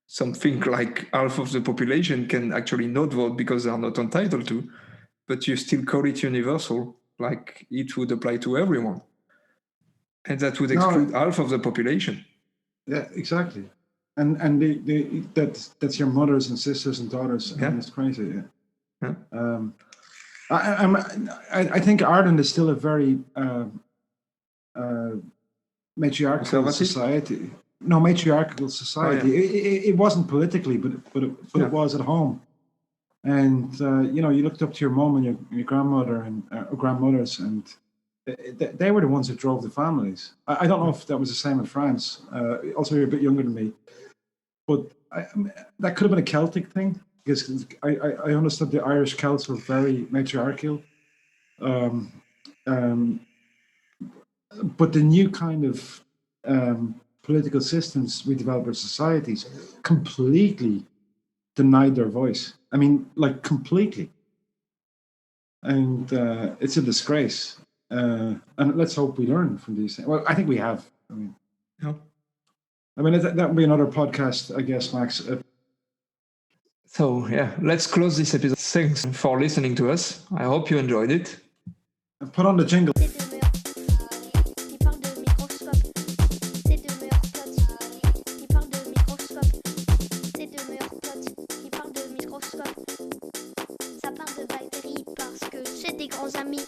something like half of the population can actually not vote because they are not entitled to, but you still call it universal, like it would apply to everyone. And that would exclude half of the population. Yeah, exactly. And that's your mothers and sisters and daughters. Yeah. And it's crazy. Yeah. I think Ireland is still a very matriarchal society. No, matriarchal society. Oh, yeah. It wasn't politically, but it was at home. And you looked up to your mom and your grandmother and grandmothers, and they were the ones that drove the families. I don't know if that was the same in France. Also, you're a bit younger than me. But that could have been a Celtic thing, because I understood the Irish Celts were very matriarchal. But the new kind of political systems we developed in societies completely denied their voice. I mean, like, completely. And it's a disgrace. And let's hope we learn from these things. Well, I think we have. I mean, that would be another podcast, I guess, Max. So, yeah, let's close this episode. Thanks for listening to us. I hope you enjoyed it. Put on the jingle. Il parle de microscope. C'est de meilleurs potes. Il parle de microscope. C'est de meilleurs potes. Il parle de microscope. Ça parle de bactéries parce que c'est des grands amis.